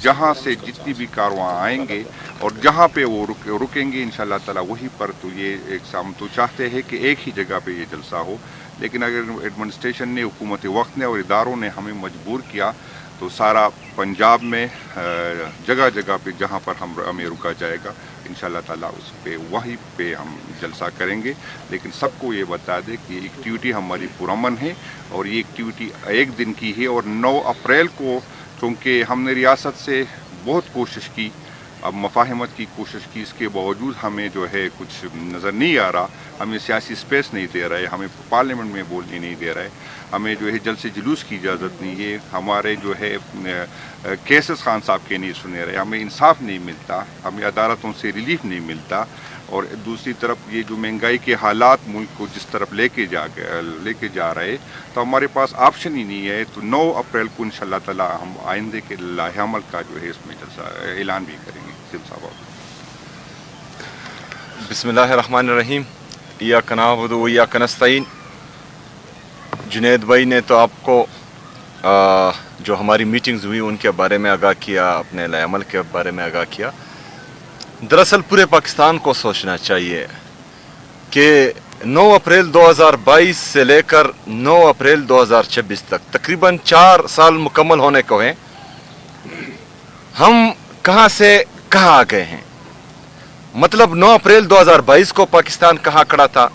जहाँ से जितनी भी कारवां आएंगे और जहाँ पे वो रुकेंगे इंशाअल्लाह ताला वहीं पर तो ये एक हम तो चाहते हैं कि एक ही जगह पे ये जलसा हो। लेकिन अगर एडमिनिस्ट्रेशन ने, हुकूमत वक्त ने और इदारों ने हमें मजबूर किया तो सारा पंजाब में जगह जगह पे जहाँ पर हमें रुका जाएगा इंशाअल्लाह ताला उस पे वहीं पे हम जलसा करेंगे। लेकिन सबको ये बता दें कि ये एक्टिविटी हमारी पुरअमन है और ये एक्टिविटी एक दिन की है और 9 अप्रैल को चूँकि हमने रियासत से बहुत कोशिश की, अब मफाहमत की कोशिश की, इसके बावजूद हमें जो है कुछ नज़र नहीं आ रहा, हमें सियासी स्पेस नहीं दे रहा है, हमें पार्लियामेंट में बोलने नहीं दे रहा है, हमें जो है जल्द से जुलूस की इजाज़त नहीं है, हमारे जो है केसेस खान साहब के नहीं सुने रहे, हमें इंसाफ नहीं मिलता, हमें अदालतों से रिलीफ नहीं मिलता। और दूसरी तरफ ये जो महंगाई के हालात मुल्क को जिस तरफ लेके जा रहे तो हमारे पास ऑप्शन ही नहीं है। तो 9 अप्रैल को इंशाअल्लाह ताला हम आइंदे के लाहेअमल का जो है इसमें जलसा ऐलान भी करेंगे। बिस्मिल्लाहिर्रहमानिर्रहीम, इय्याका नअबुदु व इय्याका नस्तईन। जुनैद भाई ने तो आपको जो हमारी मीटिंग्स हुई उनके बारे में आगाह किया, अपने लाहेअमल के बारे में आगाह किया। दरअसल पूरे पाकिस्तान को सोचना चाहिए कि 9 अप्रैल 2022 से लेकर 9 अप्रैल 2026 तक तकरीबन 4 साल मुकम्मल होने को हैं। हम कहां से कहां आ गए हैं। मतलब 9 अप्रैल 2022 को पाकिस्तान कहां खड़ा था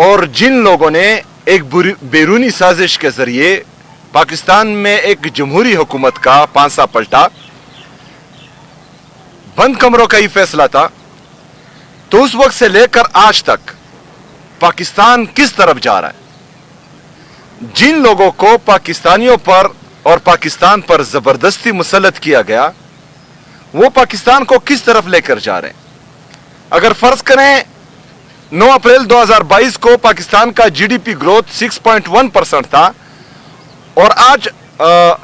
और जिन लोगों ने एक बैरूनी साजिश के जरिए पाकिस्तान में एक जमहूरी हुकूमत का पांसा पलटा, बंद कमरों का ही फैसला था, तो उस वक्त से लेकर आज तक पाकिस्तान किस तरफ जा रहा है। जिन लोगों को पाकिस्तानियों पर और पाकिस्तान पर जबरदस्ती मुसल्लत किया गया वो पाकिस्तान को किस तरफ लेकर जा रहे हैं। अगर फर्ज करें 9 अप्रैल 2022 को पाकिस्तान का GDP ग्रोथ 6.1% था और आज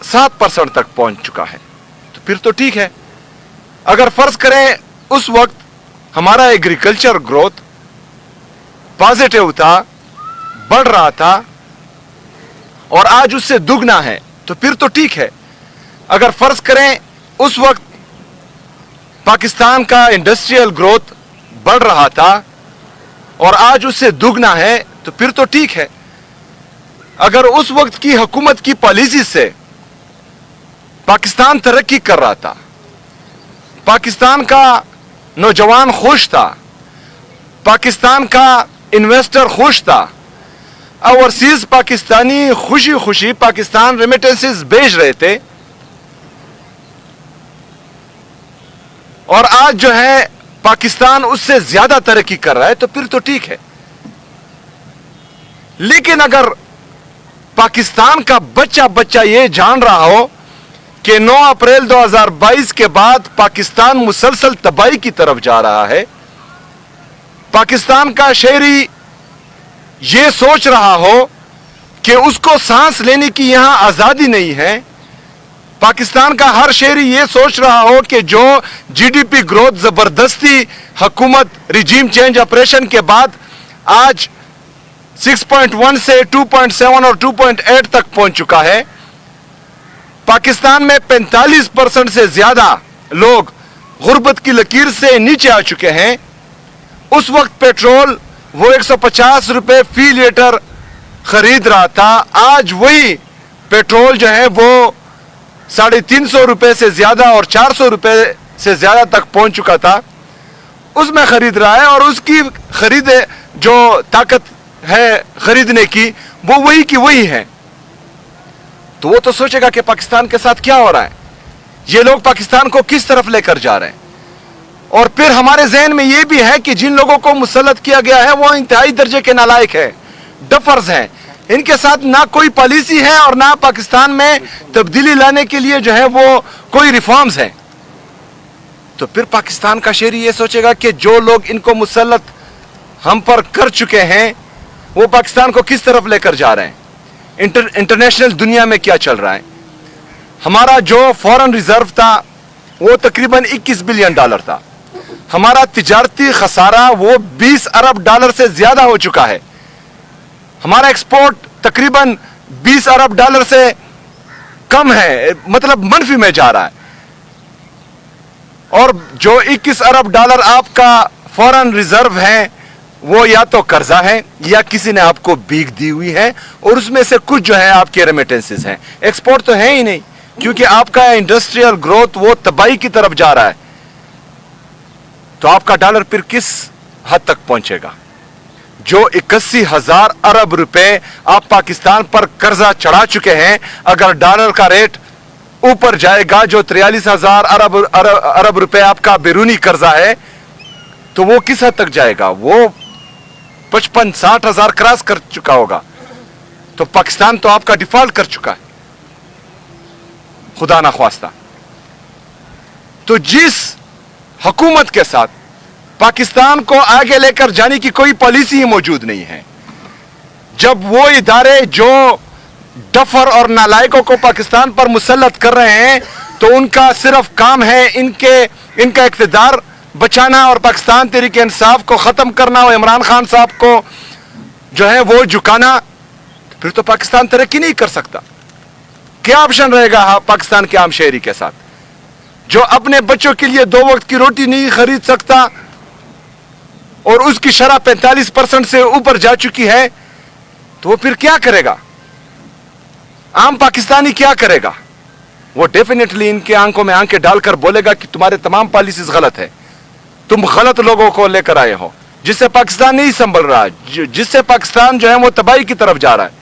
7% तक पहुंच चुका है, तो फिर तो ठीक है। अगर फर्ज करें उस वक्त हमारा एग्रीकल्चर ग्रोथ पॉजिटिव था, बढ़ रहा था और आज उससे दुगना है, तो फिर तो ठीक है। अगर फर्ज करें उस वक्त पाकिस्तान का इंडस्ट्रियल ग्रोथ बढ़ रहा था और आज उससे दुगना है, तो फिर तो ठीक है। अगर उस वक्त की हुकूमत की पॉलिसी से पाकिस्तान तरक्की कर रहा था, पाकिस्तान का नौजवान खुश था, पाकिस्तान का इन्वेस्टर खुश था, ओवरसीज पाकिस्तानी खुशी खुशी पाकिस्तान रेमिटेंसेस भेज रहे थे, और आज जो है पाकिस्तान उससे ज्यादा तरक्की कर रहा है, तो फिर तो ठीक है। लेकिन अगर पाकिस्तान का बच्चा बच्चा ये जान रहा हो कि 9 अप्रैल 2022 के बाद पाकिस्तान मुसलसल तबाही की तरफ जा रहा है, पाकिस्तान का शहरी ये सोच रहा हो कि उसको सांस लेने की यहां आजादी नहीं है, पाकिस्तान का हर शहरी ये सोच रहा हो कि जो जीडीपी ग्रोथ जबरदस्ती हुकूमत रिजीम चेंज ऑपरेशन के बाद आज 6.1 से 2.7 और 2.8 तक पहुंच चुका है, पाकिस्तान में 45% से ज्यादा लोग गुर्बत की लकीर से नीचे आ चुके हैं। उस वक्त पेट्रोल वो 150 रुपए फी लीटर खरीद रहा था, आज वही पेट्रोल जो है वो 350 रुपए से ज्यादा और 400 रुपए से ज्यादा तक पहुंच चुका था, उसमें खरीद रहा है, और उसकी खरीद जो ताकत है खरीदने की वो वही की वही है। तो वो तो सोचेगा कि पाकिस्तान के साथ क्या हो रहा है, ये लोग पाकिस्तान को किस तरफ लेकर जा रहे हैं। और फिर हमारे जहन में ये भी है कि जिन लोगों को मुसल्लत किया गया है वो इंतहाई दर्जे के नालायक है, डफर्स हैं, इनके साथ ना कोई पॉलिसी है और ना पाकिस्तान में तब्दीली लाने के लिए जो है वो कोई रिफॉर्म्स हैं। तो फिर पाकिस्तान का शहरी ये सोचेगा कि जो लोग इनको मुसल्लत हम पर कर चुके हैं वो पाकिस्तान को किस तरफ लेकर जा रहे हैं, इंटरनेशनल दुनिया में क्या चल रहा है। हमारा जो फॉरेन रिजर्व था वो तकरीबन 21 बिलियन डॉलर था, हमारा तिजारती खसारा वो 20 अरब डॉलर से ज्यादा हो चुका है, हमारा एक्सपोर्ट तकरीबन 20 अरब डॉलर से कम है, मतलब मनफी में जा रहा है। और जो 21 अरब डॉलर आपका फॉरेन रिजर्व है वो या तो कर्जा है या किसी ने आपको भीख दी हुई है, और उसमें से कुछ जो है आपके रेमिटेंसेस हैं, एक्सपोर्ट तो है ही नहीं, क्योंकि आपका इंडस्ट्रियल ग्रोथ वो तबाही की तरफ जा रहा है। तो आपका डॉलर फिर किस हद तक पहुंचेगा? जो 81,000 अरब रुपए आप पाकिस्तान पर कर्जा चढ़ा चुके हैं, अगर डॉलर का रेट ऊपर जाएगा, जो 43,000 अरब रुपए आपका बैरूनी कर्जा है, तो वो किस हद तक जाएगा? वो 55-60 हजार क्रॉस कर चुका होगा। तो पाकिस्तान तो आपका डिफॉल्ट कर चुका है, खुदा ना ख्वास्ता। तो जिस हुकूमत के साथ पाकिस्तान को आगे लेकर जाने की कोई पॉलिसी ही मौजूद नहीं है, जब वो इदारे जो डफर और नालायकों को पाकिस्तान पर मुसल्लत कर रहे हैं, तो उनका सिर्फ काम है इनका इख्तिदार बचाना और पाकिस्तान तहरीक इंसाफ को खत्म करना और इमरान खान साहब को जो है वो झुकाना, फिर तो पाकिस्तान तरक्की नहीं कर सकता। क्या ऑप्शन रहेगा पाकिस्तान के आम शहरी के साथ, जो अपने बच्चों के लिए 2 वक्त की रोटी नहीं खरीद सकता और उसकी शरह 45% से ऊपर जा चुकी है? तो वो फिर क्या करेगा? आम पाकिस्तानी क्या करेगा? वो डेफिनेटली इनके आंखों में आंखें डालकर बोलेगा कि तुम्हारे तमाम पॉलिसीज गलत है, तुम गलत लोगों को लेकर आए हो, जिससे पाकिस्तान नहीं संभल रहा, जिससे पाकिस्तान जो है वो तबाही की तरफ जा रहा है।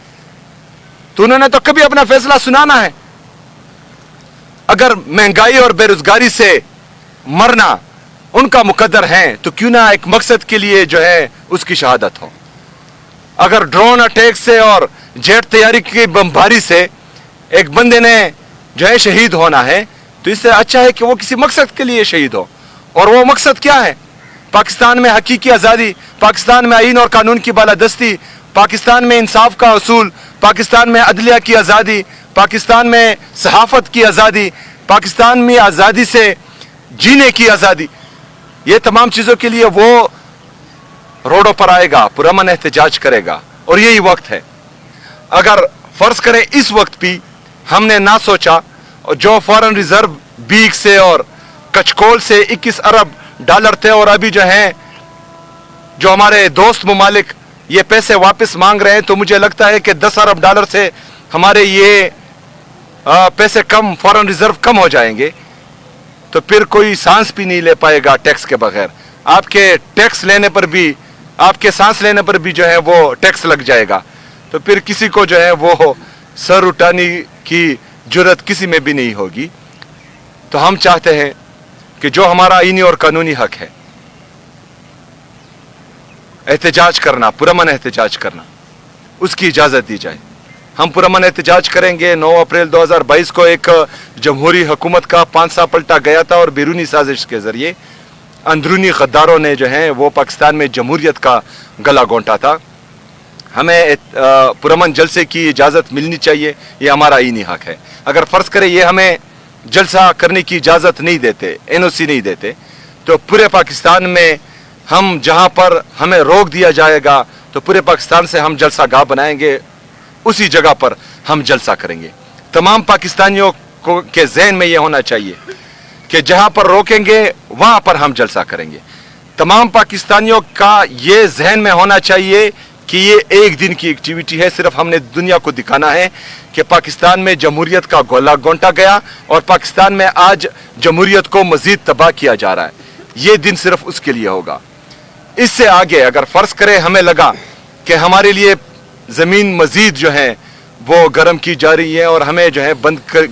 तो उन्होंने तो कभी अपना फैसला सुनाना है। अगर महंगाई और बेरोजगारी से मरना उनका मुकद्दर है, तो क्यों ना एक मकसद के लिए जो है उसकी शहादत हो। अगर ड्रोन अटैक से और जेट तैयारी की बमबारी से एक बंदे ने जो है शहीद होना है, तो इससे अच्छा है कि वो किसी मकसद के लिए शहीद हो। और वो मकसद क्या है? पाकिस्तान में हकीकी आज़ादी, पाकिस्तान में आईन और कानून की बालादस्ती, पाकिस्तान में इंसाफ का असूल, पाकिस्तान में अदलिया की आज़ादी, पाकिस्तान में सहाफत की आज़ादी, पाकिस्तान में आज़ादी से जीने की आज़ादी। ये तमाम चीज़ों के लिए वो रोडों पर आएगा, पुरअमन एहतजाज करेगा। और यही वक्त है। अगर फर्ज करें इस वक्त भी हमने ना सोचा, जो फॉरेन रिजर्व बीक से और कचकोल से 21 अरब डॉलर थे, और अभी जो है जो हमारे दोस्त ममालिक ये पैसे वापस मांग रहे हैं, तो मुझे लगता है कि 10 अरब डॉलर से हमारे ये पैसे कम, फॉरेन रिजर्व कम हो जाएंगे, तो फिर कोई सांस भी नहीं ले पाएगा टैक्स के बगैर। आपके टैक्स लेने पर भी, आपके सांस लेने पर भी जो है वो टैक्स लग जाएगा, तो फिर किसी को जो है वो सर उठाने की जुर्रत किसी में भी नहीं होगी। तो हम चाहते हैं कि जो हमारा आईनी और कानूनी हक है, एहतजाज करना, पुरअमन एहतजाज करना, उसकी इजाज़त दी जाए। हम पुरअमन एहतजाज करेंगे। 9 अप्रैल 2022 को एक जमहूरी हुकूमत का पांसा पलटा गया था और बैरूनी साजिश के ज़रिए अंदरूनी गद्दारों ने जो है वो पाकिस्तान में जमहूरियत का गला घोंटा था। हमें पुरअमन जलसे की इजाज़त मिलनी चाहिए, ये हमारा आईनी हक है। अगर फ़र्ज़ करें ये हमें जलसा करने की इजाज़त नहीं देते, NOC नहीं देते, तो पूरे पाकिस्तान में हम जहाँ पर हमें रोक दिया जाएगा तो पूरे पाकिस्तान से हम जलसा गाह बनाएंगे, उसी जगह पर हम जलसा करेंगे। तमाम पाकिस्तानियों को के जहन में ये होना चाहिए कि जहाँ पर रोकेंगे वहाँ पर हम जलसा करेंगे। तमाम पाकिस्तानियों का ये जहन में होना चाहिए कि ये एक दिन की एक्टिविटी है, सिर्फ हमने दुनिया को दिखाना है कि पाकिस्तान में जमहूरियत का गोला घोंटा गया और पाकिस्तान में आज जमहूरियत को मजीद तबाह किया जा रहा है। ये दिन सिर्फ उसके लिए होगा। इससे आगे अगर फ़र्ज़ करें हमें लगा कि हमारे लिए ज़मीन मजीद जो है वो गर्म की जा रही है और हमें जो है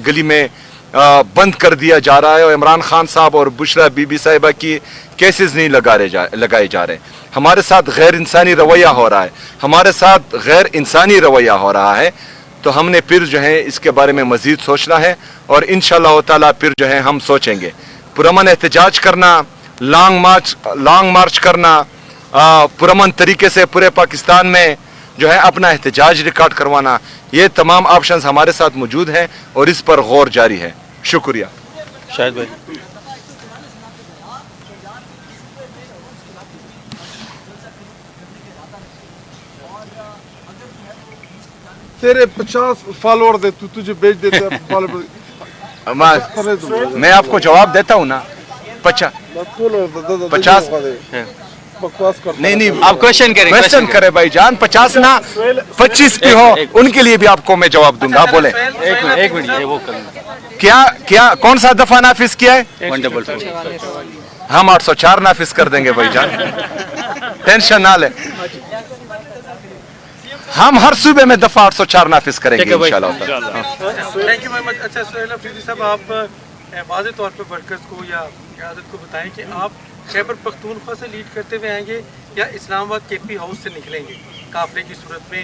गली में बंद कर दिया जा रहा है, और इमरान खान साहब और बुशरा बीबी साहिबा की केसेस नहीं लगाए जा रहे, हमारे साथ गैर इंसानी रवैया हो रहा है, हमारे साथ गैर इंसानी रवैया हो रहा है, तो हमने फिर जो है इसके बारे में मजीद सोचना है और इंशाअल्लाह ताला फिर जो है हम सोचेंगे। पुरअमन एहतजाज करना, लॉन्ग मार्च करना, पुरअमन तरीके से पूरे पाकिस्तान में जो है अपना एहतजाज रिकॉर्ड करवाना, ये तमाम ऑप्शंस हमारे साथ मौजूद हैं और इस पर गौर जारी है। शुक्रिया। शाहिद भाई। तेरे 50 फॉलोअर दे, तुझे बेच देते हैं फॉलोअर। मैं आपको जवाब देता हूँ ना। 50 बकवास कर नहीं, आप क्वेश्चन करें, क्वेश्चन करे भाई जान। 50 ना 25 भी हो, उनके लिए भी आपको मैं जवाब दूंगा। आप बोले। एक मिनट ये वो करेंगे। क्या कौन सा दफा नाफिज किया है? 144। हम 804 नाफिज कर देंगे भाई जान, टेंशन ना ले। हम हर सूबे में दफा 804 नाफिज करेंगे इंशाल्लाह। Thank you very much. अच्छा सोहेल अफरीदी साहब, आप वाज़े तौर पर वर्कर्स को या क़यादत को बताएं कि आप खैबर पख्तूनख्वा से लीड करते हुए आएंगे या इस्लामाबाद KP हाउस से निकलेंगे काफ़िले की सूरत में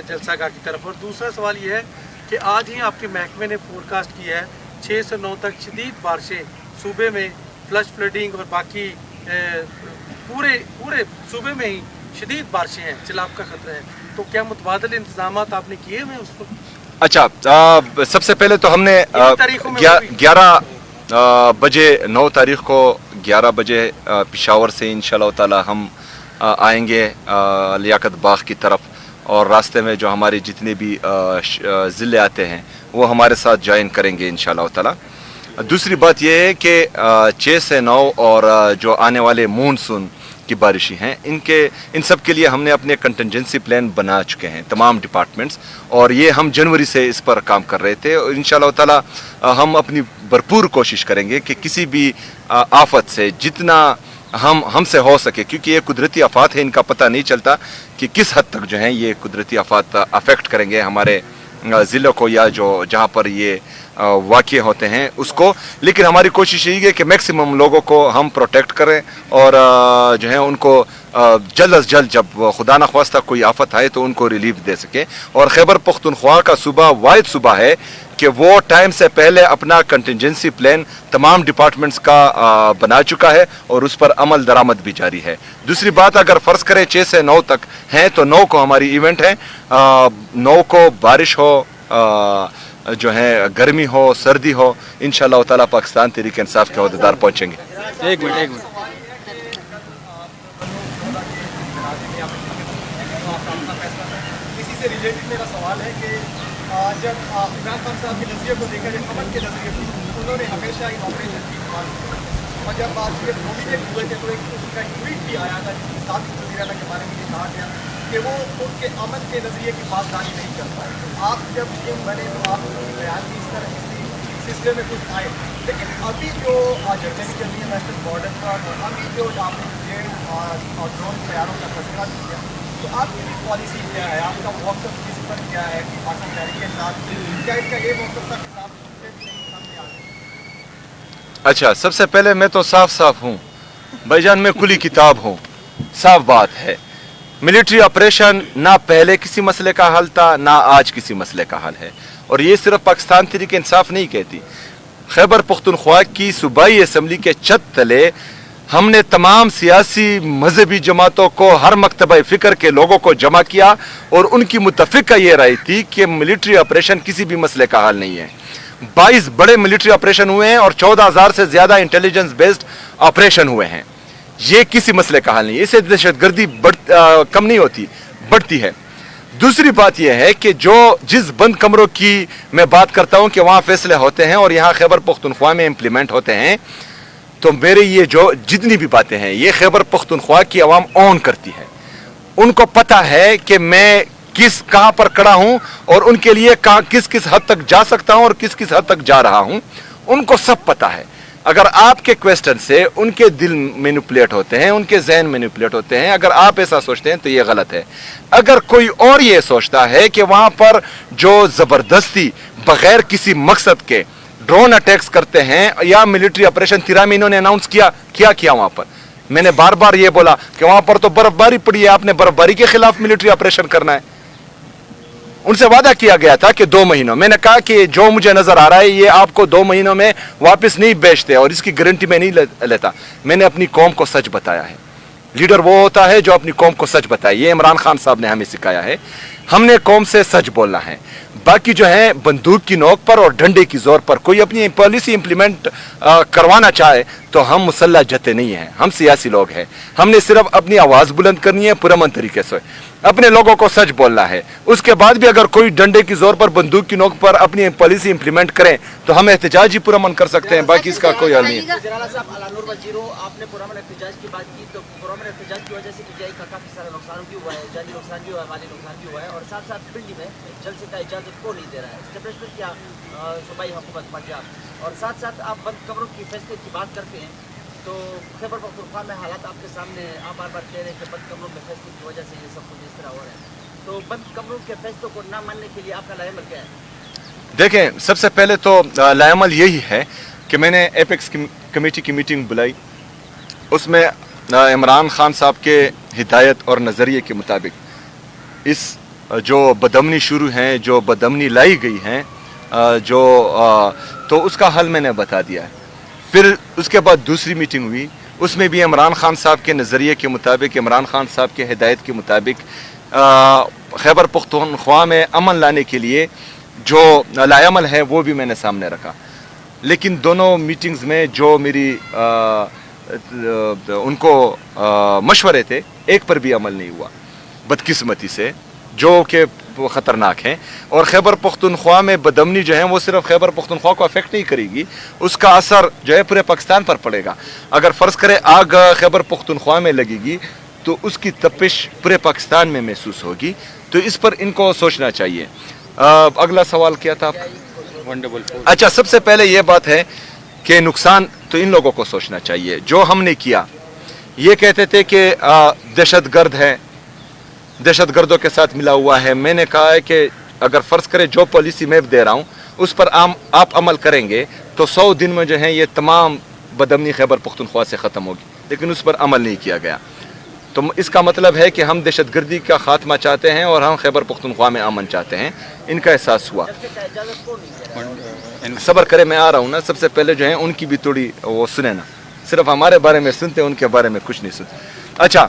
जलसा गाह की तरफ। और दूसरा सवाल ये है कि आज ही आपके महकमे ने फोरकास्ट किया है 6 से 9 तक शदीद बारिशें सूबे में, फ्लश फ्लडिंग और बाकी पूरे सूबे में ही शदीद बारिशें हैं, सैलाब का खतरा है, तो क्या मुतबादल इंतजाम आपने किए हुए हैं उसको? अच्छा, सबसे पहले तो हमने 11 बजे 9 तारीख को 11 बजे पेशावर से इंशाल्लाह ताला हम आएंगे लियाकत बाग की तरफ, और रास्ते में जो हमारे जितने भी ज़िले आते हैं वो हमारे साथ ज्वाइन करेंगे इंशाल्लाह ताला। दूसरी बात यह है कि 6 से 9 और जो आने वाले मानसून की बारिशें हैं, इन सब के लिए हमने अपने कंटिजेंसी प्लान बना चुके हैं तमाम डिपार्टमेंट्स, और ये हम जनवरी से इस पर काम कर रहे थे। और इंशाल्लाह ताला हम अपनी भरपूर कोशिश करेंगे कि किसी भी आफत से जितना हमसे हो सके, क्योंकि ये कुदरती आफात है, इनका पता नहीं चलता कि किस हद तक जो है ये कुदरती आफात अफेक्ट करेंगे हमारे ज़िलों को या जो जहाँ पर ये वाक़े होते हैं उसको। लेकिन हमारी कोशिश यही है कि मैक्सिमम लोगों को हम प्रोटेक्ट करें और जो है उनको जल्द अज जल्द जब खुदा न ख्वास्ता कोई आफत आए तो उनको रिलीफ दे सके। और खैबर पख्तूनख्वा का सूबा वाहिद सूबा है कि वो टाइम से पहले अपना कंटिजेंसी प्लान तमाम डिपार्टमेंट्स का बना चुका है और उस पर अमल दरामद भी जारी है। दूसरी बात, अगर फ़र्ज़ करें 6 से 9 तक हैं तो 9 को हमारी इवेंट है, 9 को बारिश हो, जो है गर्मी हो, सर्दी हो, इंशाअल्लाह ताला पाकिस्तान तहरीक इंसाफ के अहदेदार पहुँचेंगे। एक मिनट इसी से रिलेटेड मेरा सवाल है कि जब इमरान खान साहब के नज़रिए को देखा जाए, अमन के नज़रिए को, उन्होंने हमेशा इन ऑपरेशन की इस्तेमाल की, और जब आज ये नॉमिनेट हुए थे तो एक उसका ट्वीट भी आया था जिसमें साथ वज़ीर आला के बारे में ये कहा गया कि वो उनके अमन के नज़रिए की पासदारी नहीं कर पाए। आप जब पीएम बने तो आप बयान भी इस तरह इसी सिलसिले में कुछ आए, लेकिन अभी जो जर्नलिस्ट चल रही है वेस्टर्न बॉर्डर पर, और अभी जो आपने जेल और ड्रोन तैयारों का तस्करा किया, तो आपकी पॉलिसी क्या है, आपका मौक़िफ़ इस पर क्या है कि पाकिस्तान तहरीक के साथ क्या इसका ये मौक़िफ़ था कि सामने सामने आ गए? अच्छा, सबसे पहले मैं तो साफ साफ हूँ भाईजान, मैं खुली किताब हूँ, साफ बात है। मिलिट्री ऑपरेशन ना पहले किसी मसले का हल था, ना आज किसी मसले का हल है। और ये सिर्फ पाकिस्तान तहरीक इंसाफ नहीं कहती, खैबर पख्तूनख्वा की सूबाई असम्बली के छत तले हमने तमाम सियासी मजहबी जमातों को, हर मकतबा फ़िक्र के लोगों को जमा किया और उनकी मुतफ़िक़ा ये राय थी कि मिलिट्री ऑपरेशन किसी भी मसले का हल नहीं है। 22 बड़े मिलिट्री ऑपरेशन हुए हैं और 14,000 से ज़्यादा इंटेलिजेंस बेस्ड ऑपरेशन हुए हैं। ये किसी मसले का हल नहीं है, इससे दहशतगर्दी कम नहीं होती, बढ़ती है। दूसरी बात यह है कि जिस बंद कमरों की मैं बात करता हूं कि वहां फैसले होते हैं और यहां खैबर पख्तूनख्वा में इम्प्लीमेंट होते हैं, तो मेरे ये जो जितनी भी बातें हैं ये खैबर पख्तूनख्वा की आवाम ऑन करती है। उनको पता है कि मैं कहां पर खड़ा हूं और उनके लिए किस किस हद तक जा सकता हूं और किस किस हद तक जा रहा हूं, उनको सब पता है। अगर आपके क्वेश्चन से उनके दिल मैनिपुलेट होते हैं, उनके जहन मैनिपुलेट होते हैं, अगर आप ऐसा सोचते हैं तो ये गलत है। अगर कोई और ये सोचता है कि वहां पर जो जबरदस्ती बगैर किसी मकसद के ड्रोन अटैक्स करते हैं या मिलिट्री ऑपरेशन, तिरा में इन्होंने अनाउंस किया वहां पर, मैंने बार बार ये बोला कि वहां पर तो बर्फबारी पड़ी है, आपने बर्फबारी के खिलाफ मिलिट्री ऑपरेशन करना है। उनसे वादा किया गया था कि 2 महीनों, मैंने कहा कि जो मुझे नजर आ रहा है ये आपको 2 महीनों में वापस नहीं बेचते और इसकी गारंटी मैं नहीं लेता। मैंने अपनी कौम को सच बताया है। लीडर वो होता है जो अपनी कौम को सच बताए, ये इमरान खान साहब ने हमें सिखाया है। हमने कौम से सच बोलना है। बाकी जो है बंदूक की नोक पर और डंडे की जोर पर कोई अपनी पॉलिसी इंप्लीमेंट करवाना चाहे तो हम मुसल्लह जते नहीं हैं, हम सियासी लोग हैं। हमने सिर्फ अपनी आवाज बुलंद करनी है, पुरअमन तरीके से अपने लोगों को सच बोलना है। उसके बाद भी अगर कोई डंडे की जोर पर, बंदूक की नोक पर अपनी पॉलिसी इंप्लीमेंट करें तो हम एहतजाज ही पुरअमन कर सकते हैं, बाकी इसका कोई हल नहीं है। आपने पुरअमन एहतजाज की बात की, तो पुरअमन एहतजाज की वजह से पीटीआई का काफी सारा नुकसान भी हुआ है, जानी नुकसान भी हुआ है, माली नुकसान भी हुआ है, और साथ साथ पिंडी में जलसे का इजाजत को नहीं दे रहा है एस्टेब्लिशमेंट क्या सूबाई हुकूमत पंजाब। और साथ साथ आप बंद कमरों की फैसले की बात करते हैं तो खैबर पख्तूनख्वा में हालात आपके सामने, आप बार बार कह रहे हैं कि बंद कमरों में फैसले की वजह से ये सब कुछ इस तरह हो रहा है, तो बंद कमरों के फैसलों को ना मानने के लिए आपका लाएमल क्या है? देखें, सबसे पहले तो लाएमल यही है कि मैंने एपेक्स कमेटी की मीटिंग बुलाई, उसमें इमरान खान साहब के हिदायत और नज़रिए के मुताबिक इस जो बदमनी शुरू हैं, जो बदमनी लाई गई हैं, तो उसका हल मैंने बता दिया है। फिर उसके बाद दूसरी मीटिंग हुई, उसमें भी इमरान खान साहब के नज़रिए के मुताबिक, इमरान खान साहब के हिदायत के मुताबिक खैबर पख्तूनख्वा में अमन लाने के लिए जो लाएमल है वो भी मैंने सामने रखा। लेकिन दोनों मीटिंग्स में जो मेरी उनको मशवरे थे, एक पर भी अमल नहीं हुआ बदकिस्मती से, जो कि ख़तरनाक हैं। और खैबर पख्तूनख्वा में बदमनी जो है वो सिर्फ खैबर पख्तूनख्वा को अफेक्ट नहीं करेगी, उसका असर जो है पूरे पाकिस्तान पर पड़ेगा। अगर फ़र्ज़ करें आग खैबर पख्तूनख्वा में लगेगी तो उसकी तपिश पूरे पाकिस्तान में महसूस होगी, तो इस पर इनको सोचना चाहिए। अगला सवाल क्या था? 144। अच्छा, सबसे पहले ये बात है कि नुकसान तो इन लोगों को सोचना चाहिए। जो हमने किया, ये कहते थे कि दहशतगर्द है, दहशतगर्दों के साथ मिला हुआ है। मैंने कहा है कि अगर फ़र्ज़ करें जो पॉलिसी मैं दे रहा हूँ उस पर आप अमल करेंगे तो 100 दिन में जो है ये तमाम बदमनी खैबर पख्तूनख्वा से ख़त्म होगी, लेकिन उस पर अमल नहीं किया गया। तो इसका मतलब है कि हम दहशतगर्दी का खात्मा चाहते हैं और हम खैबर पख्तूनख्वा में अमन चाहते हैं। इनका एहसास हुआ। सब्र करें, मैं आ रहा हूँ ना। सबसे पहले जो है उनकी भी थोड़ी वो सुने ना, सिर्फ हमारे बारे में सुनते, उनके बारे में कुछ नहीं सुनते। अच्छा,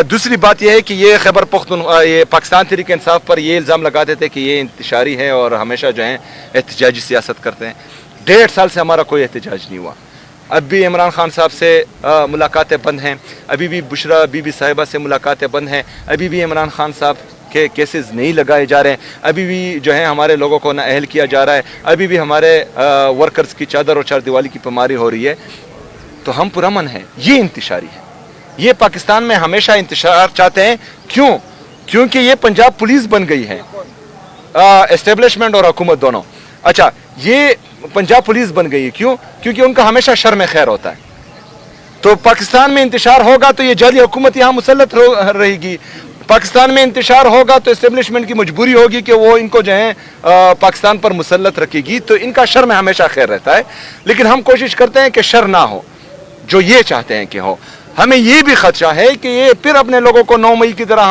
दूसरी बात यह है कि ये खैबर पख्तूनख्वा, ये पाकिस्तान तहरीक इंसाफ पर ये इल्ज़ाम लगाते थे कि ये इंतशारी है और हमेशा जो है एहतजाजी सियासत करते हैं। 1.5 साल से हमारा कोई एहतजाज नहीं हुआ। अब भी इमरान खान साहब से मुलाकातें बंद हैं, अभी भी बुशरा बीबी साहिबा से मुलाकातें बंद हैं, अभी भी इमरान खान साहब के केसेस नहीं लगाए जा रहे हैं, अभी भी जो है हमारे लोगों को नाअहल किया जा रहा है, अभी भी हमारे वर्कर्स की चादर और चार दीवारी की पमारी हो रही है। तो हम पुरअमन हैं, ये इंतशारी है। ये पाकिस्तान में हमेशा इंतशार चाहते हैं। क्यों? क्योंकि ये पंजाब पुलिस बन गई है, एस्टेब्लिशमेंट और हुकूमत दोनों। अच्छा, ये पंजाब पुलिस बन गई है, क्यों? क्योंकि उनका हमेशा शर में खैर होता है। तो पाकिस्तान में इंतशार होगा तो ये जाली हुकूमत यहाँ मुसल्लत रहेगी। पाकिस्तान में इंतशार होगा तो एस्टेब्लिशमेंट की मजबूरी होगी कि वो इनको जो है पाकिस्तान पर मुसल्लत रखेगी। तो इनका शर में हमेशा खैर रहता है, लेकिन हम कोशिश करते हैं कि शर ना हो जो ये चाहते हैं कि हो। हमें ये भी खदशा है कि ये फिर अपने लोगों को 9 मई की तरह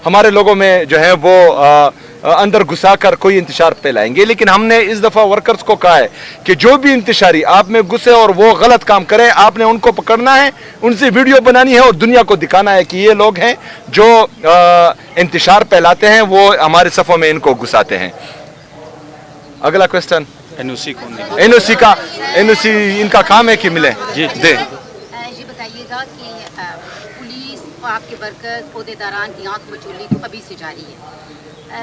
हमारे लोगों में जो है वो अंदर घुसा कर कोई इंतशार फैलाएंगे। लेकिन हमने इस दफ़ा वर्कर्स को कहा है कि जो भी इंतशारी आप में घुसे और वो गलत काम करे, आपने उनको पकड़ना है, उनसे वीडियो बनानी है और दुनिया को दिखाना है कि ये लोग हैं जो इंतशार फैलाते हैं, वो हमारे सफ़ों में इनको घुसाते हैं। अगला क्वेश्चन, एनओसी कौन देगा? एनओसी इनका काम है कि मिले जी दे। ये बताइएगा कि पुलिस और आपके वर्कर्स अहदेदारान की आंख मचोली तो अभी से जारी है।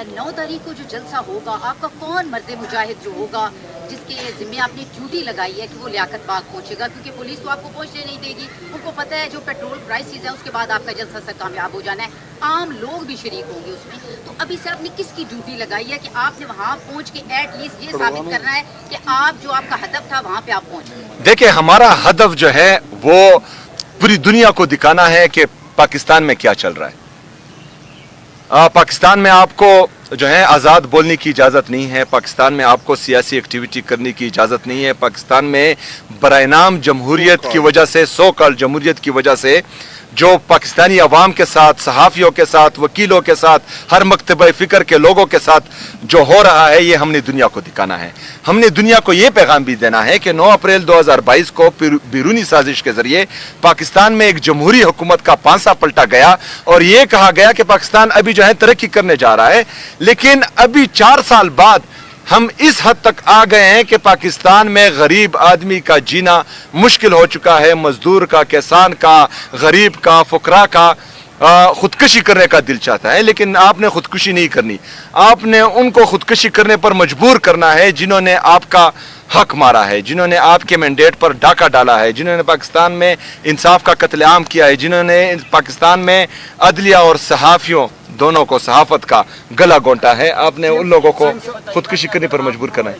9 तारीख को जो जलसा होगा, आपका कौन मर्द मुजाहिद जो होगा जिसके ज़िम्मे आपने ड्यूटी लगाई है कि वो लियाकत बाग पहुंचेगा? क्योंकि पुलिस तो आपको पहुंचने नहीं देगी, उनको पता है जो पेट्रोल प्राइसेस है उसके बाद आपका जलसा से कामयाब हो जाना है। आम लोग भी शरीक होंगे उसमें। तो अभी से आपने किसकी ड्यूटी लगाई है कि आपने वहाँ पहुँच के एटलीस्ट ये साबित करना है कि आप जो आपका हदफ था वहाँ पर आप पहुँच गए? देखिए, हमारा हदफ जो है वो पूरी दुनिया को दिखाना है कि पाकिस्तान में क्या चल रहा है। पाकिस्तान में आपको जो है आज़ाद बोलने की इजाज़त नहीं है, पाकिस्तान में आपको सियासी एक्टिविटी करने की इजाज़त नहीं है, पाकिस्तान में बराए नाम जमहूरियत की वजह से, सो कॉल्ड जमहूरियत की वजह से जो पाकिस्तानी अवाम के साथ, सहाफ़ियों के साथ, वकीलों के साथ, हर मकतबा फ़िक्र के लोगों के साथ जो हो रहा है, ये हमने दुनिया को दिखाना है। हमने दुनिया को ये पैगाम भी देना है कि 9 अप्रैल 2022 को बैरूनी साजिश के ज़रिए पाकिस्तान में एक जमहूरी हुकूमत का पांसा पलटा गया और ये कहा गया कि पाकिस्तान अभी जो है तरक्की करने जा रहा है। लेकिन अभी 4 साल बाद हम इस हद तक आ गए हैं कि पाकिस्तान में गरीब आदमी का जीना मुश्किल हो चुका है। मजदूर का, किसान का, गरीब का, फुकरा का खुदकुशी करने का दिल चाहता है, लेकिन आपने खुदकुशी नहीं करनी। आपने उनको खुदकुशी करने पर मजबूर करना है जिन्होंने आपका हक मारा है, जिन्होंने आपके मैंडेट पर डाका डाला है, जिन्होंने पाकिस्तान में इंसाफ का कत्लेआम किया है, जिन्होंने पाकिस्तान में अदलिया और सहाफ़ियों दोनों को, सहाफत का गला घोंटा है। आपने उन लोगों को खुदकुशी करने पर मजबूर करना है।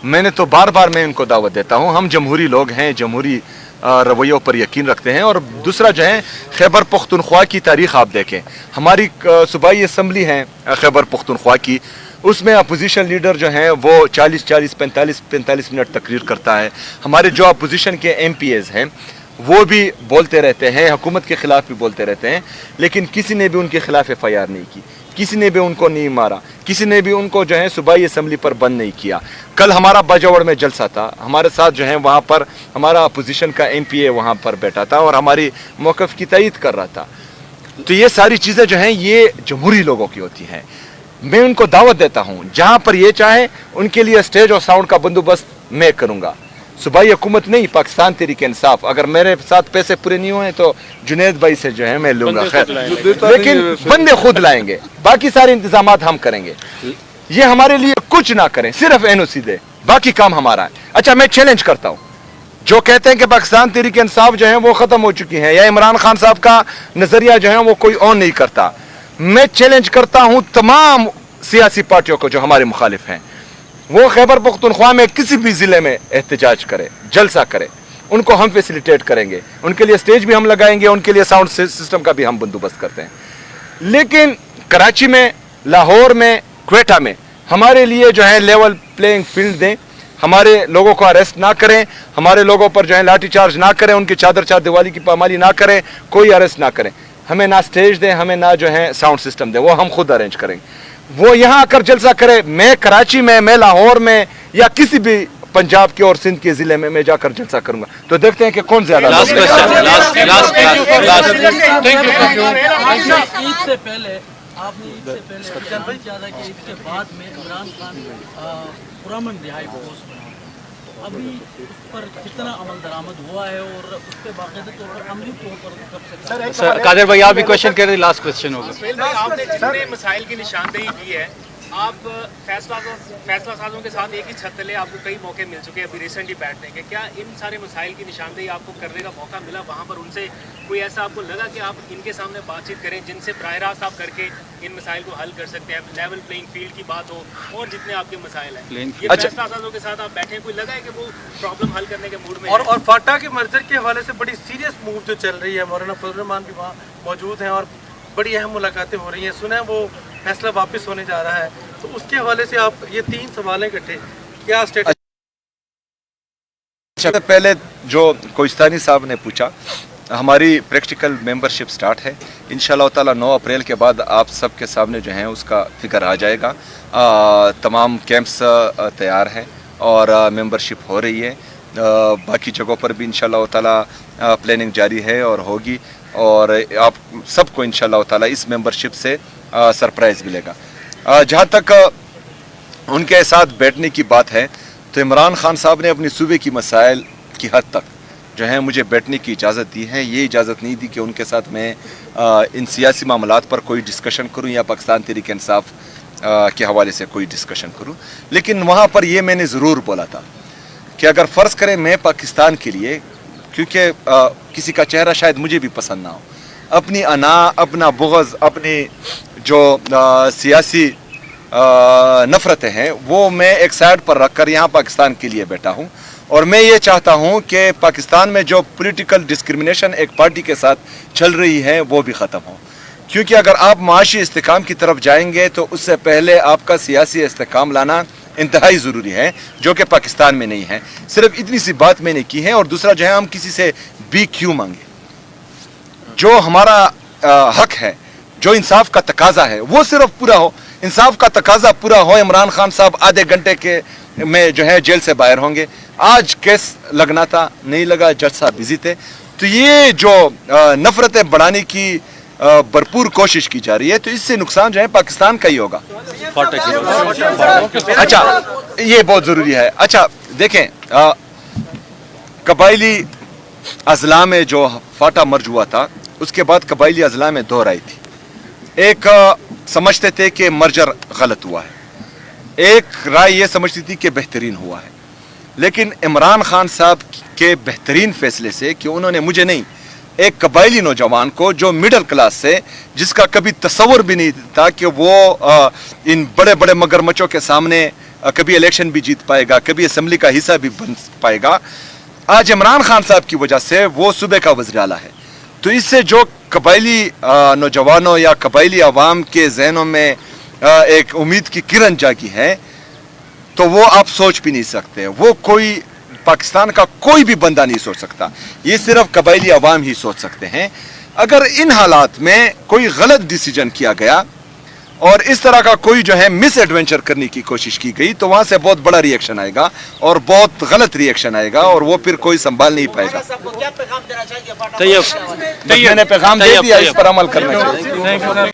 मैंने तो बार बार मैं उनको दावत देता हूँ। हम जमहूरी लोग हैं, जमहूरी रवैयों पर यकीन रखते हैं। और दूसरा जो है, खैबर पख्तूनख्वा की तारीख आप देखें, हमारी सूबाई असम्बली है खैबर पख्तूनख्वा की, उसमें अपोजिशन लीडर जो हैं वो 40-40, 45-45 मिनट तकरीर करता है। हमारे जो अपोजिशन के MPs हैं वो भी बोलते रहते हैं, हुकूमत के ख़िलाफ़ भी बोलते रहते हैं, लेकिन किसी ने भी उनके ख़िलाफ़ FIR नहीं की, किसी ने भी उनको नहीं मारा, किसी ने भी उनको जो है सूबाई असम्बली पर बंद नहीं किया। कल हमारा बाजौड़ में जलसा था, हमारे साथ जो है वहाँ पर हमारा अपोजिशन का MPA वहाँ पर बैठा था और हमारी मौक़िफ़ की तायीद कर रहा था। तो ये सारी चीज़ें जो हैं ये जमहूरी लोगों की होती हैं। मैं उनको दावत देता हूँ, जहाँ पर ये चाहे उनके लिए स्टेज और साउंड का बंदोबस्त मैं करूँगा। सूबाई हुकूमत नहीं, पाकिस्तान तहरीक इंसाफ। अगर मेरे साथ पैसे पूरे नहीं हुए तो जुनैद भाई से जो है मैं लूँगा, खैर, लेकिन बंदे खुद लाएंगे, बाकी सारे इंतजाम हम करेंगे। ये हमारे लिए कुछ ना करें, सिर्फ NOC दे, बाकी काम हमारा है। अच्छा, मैं चैलेंज करता हूँ जो कहते हैं कि पाकिस्तान तहरीक इंसाफ जो है वो ख़त्म हो चुकी है या इमरान खान साहब का नज़रिया जो है वो कोई और नहीं करता। मैं चैलेंज करता हूं तमाम सियासी पार्टियों को जो हमारे मुखालिफ हैं, वो खैबर पख्तूनख्वा में किसी भी ज़िले में एहतजाज करे, जलसा करे, उनको हम फैसिलिटेट करेंगे, उनके लिए स्टेज भी हम लगाएंगे, उनके लिए साउंड सिस्टम का भी हम बंदोबस्त करते हैं। लेकिन कराची में, लाहौर में, क्वेटा में हमारे लिए जो है लेवल प्लेइंग फील्ड दें, हमारे लोगों को अरेस्ट ना करें, हमारे लोगों पर जो है लाठी चार्ज ना करें, उनकी चादर चार दिवाली की पामाली ना करें, कोई अरेस्ट ना करें। हमें ना स्टेज दें, हमें ना जो है साउंड सिस्टम दें, वो हम खुद अरेंज करेंगे। वो यहाँ आकर जलसा करे, मैं कराची में, मैं लाहौर में या किसी भी पंजाब के और सिंध के जिले में मैं जाकर जलसा करूंगा, तो देखते हैं कि कौन ज्यादा। ईद से पहले आपने जनरल किया कि ईद के बाद में इमरान खान पुरअमन रिहाई फोर्स बना, अभी उस पर कितना अमल दरामद हुआ है और उस पर बाकायदा तौर पर अमली तौर पर कब से? सर कादिर भाई आप भी क्वेश्चन कह रहे हैं, लास्ट क्वेश्चन होगा। आपने जितने मसाइल की निशानदेही की है आप फैसला साजों के साथ एक ही छत तले आपको कई मौके मिल चुके हैं अभी रिसेंटली बैठने के, क्या इन सारे मसाइल की निशानदेही आपको करने का मौका मिला वहाँ पर? उनसे कोई ऐसा आपको लगा कि आप इनके सामने बातचीत करें जिनसे बराह रास्त आप करके इन मसाइल को हल कर सकते हैं, लेवल प्लेइंग फील्ड की बात हो और जितने आपके मसाइल हैं, ये फैसला साजों के साथ आप बैठे, कोई लगा है कि वो प्रॉब्लम हल करने के मूड में और फाटा के मर्जर के हवाले से बड़ी सीरियस मूव जो चल रही है, मौलाना फजल रहमान भी वहाँ मौजूद हैं और बड़ी अहम मुलाकातें हो रही हैं, सुना है वो फैसला वापस होने जा रहा है, तो उसके हवाले से आप ये 3 सवाल इकट्ठे क्या स्टेट? अच्छा, पहले जो कोहिस्तानी साहब ने पूछा, हमारी प्रैक्टिकल मेंबरशिप स्टार्ट है इंशाल्लाह ताला 9 अप्रैल के बाद आप सबके सामने जो है उसका फिगर आ जाएगा। तमाम कैंप्स तैयार हैं और मेंबरशिप हो रही है। बाकी जगहों पर भी इंशाल्लाह ताला प्लानिंग जारी है और होगी, और आप सबको इंशाल्लाह ताला इस मेंबरशिप से सरप्राइज़ मिलेगा। जहाँ तक उनके साथ बैठने की बात है तो इमरान खान साहब ने अपनी सूबे की मसाइल की हद तक जो है मुझे बैठने की इजाज़त दी है। ये इजाज़त नहीं दी कि उनके साथ मैं इन सियासी मामलात पर कोई डिस्कशन करूं या पाकिस्तान तहरीक इंसाफ के हवाले से कोई डिस्कशन करूं, लेकिन वहाँ पर ये मैंने ज़रूर बोला था कि अगर फ़र्ज़ करें मैं पाकिस्तान के लिए, क्योंकि किसी का चेहरा शायद मुझे भी पसंद ना हो, अपनी अना, अपना बुग़्ज़, अपनी जो सियासी नफ़रतें हैं वो मैं एक साइड पर रख कर यहाँ पाकिस्तान के लिए बैठा हूँ। और मैं ये चाहता हूँ कि पाकिस्तान में जो पॉलिटिकल डिस्क्रिमिनेशन एक पार्टी के साथ चल रही है वो भी ख़त्म हो, क्योंकि अगर आप माशी इस्तेकाम की तरफ जाएंगे तो उससे पहले आपका सियासी इस्तेकाम लाना इंतहाई ज़रूरी है, जो कि पाकिस्तान में नहीं है। सिर्फ इतनी सी बात मैंने की है। और दूसरा जो है, हम किसी से भी क्यों मांगे, जो हमारा हक है, जो इंसाफ का तकाजा है वो सिर्फ पूरा हो। इंसाफ का तकाजा पूरा हो, इमरान खान साहब आधे घंटे के में जो है जेल से बाहर होंगे। आज केस लगना था, नहीं लगा, जज साहब बिजी थे। तो ये जो नफरतें बढ़ाने की भरपूर कोशिश की जा रही है, तो इससे नुकसान जो है पाकिस्तान का ही होगा। अच्छा, ये बहुत ज़रूरी है। अच्छा देखें, कबायली अजला में जो फाटा मर्ज हुआ था, उसके बाद कबायली अजला में 2 राय थी। एक समझते थे कि मर्जर गलत हुआ है, एक राय ये समझती थी कि बेहतरीन हुआ है। लेकिन इमरान खान साहब के बेहतरीन फैसले से कि उन्होंने मुझे नहीं, एक कबायली नौजवान को जो मिडिल क्लास से, जिसका कभी तस्वर भी नहीं था कि वो इन बड़े बड़े मगरमच्छों के सामने कभी इलेक्शन भी जीत पाएगा, कभी असम्बली का हिस्सा भी बन पाएगा, आज इमरान खान साहब की वजह से वो सूबे का वज़ीर आला है। तो इससे जो कबायली नौजवानों या कबायली अवाम के जहनों में एक उम्मीद की किरण जागी है, तो वो आप सोच भी नहीं सकते। वो कोई पाकिस्तान का कोई भी बंदा नहीं सोच सकता, ये सिर्फ कबायली अवाम ही सोच सकते हैं। अगर इन हालात में कोई गलत डिसीजन किया गया और इस तरह का कोई जो है मिस एडवेंचर करने की कोशिश की गई, तो वहां से बहुत बड़ा रिएक्शन आएगा और बहुत गलत रिएक्शन आएगा, और वो फिर कोई संभाल नहीं पाएगा। मैंने पैगाम दे दिया, इस पर अमल करना चाहिए।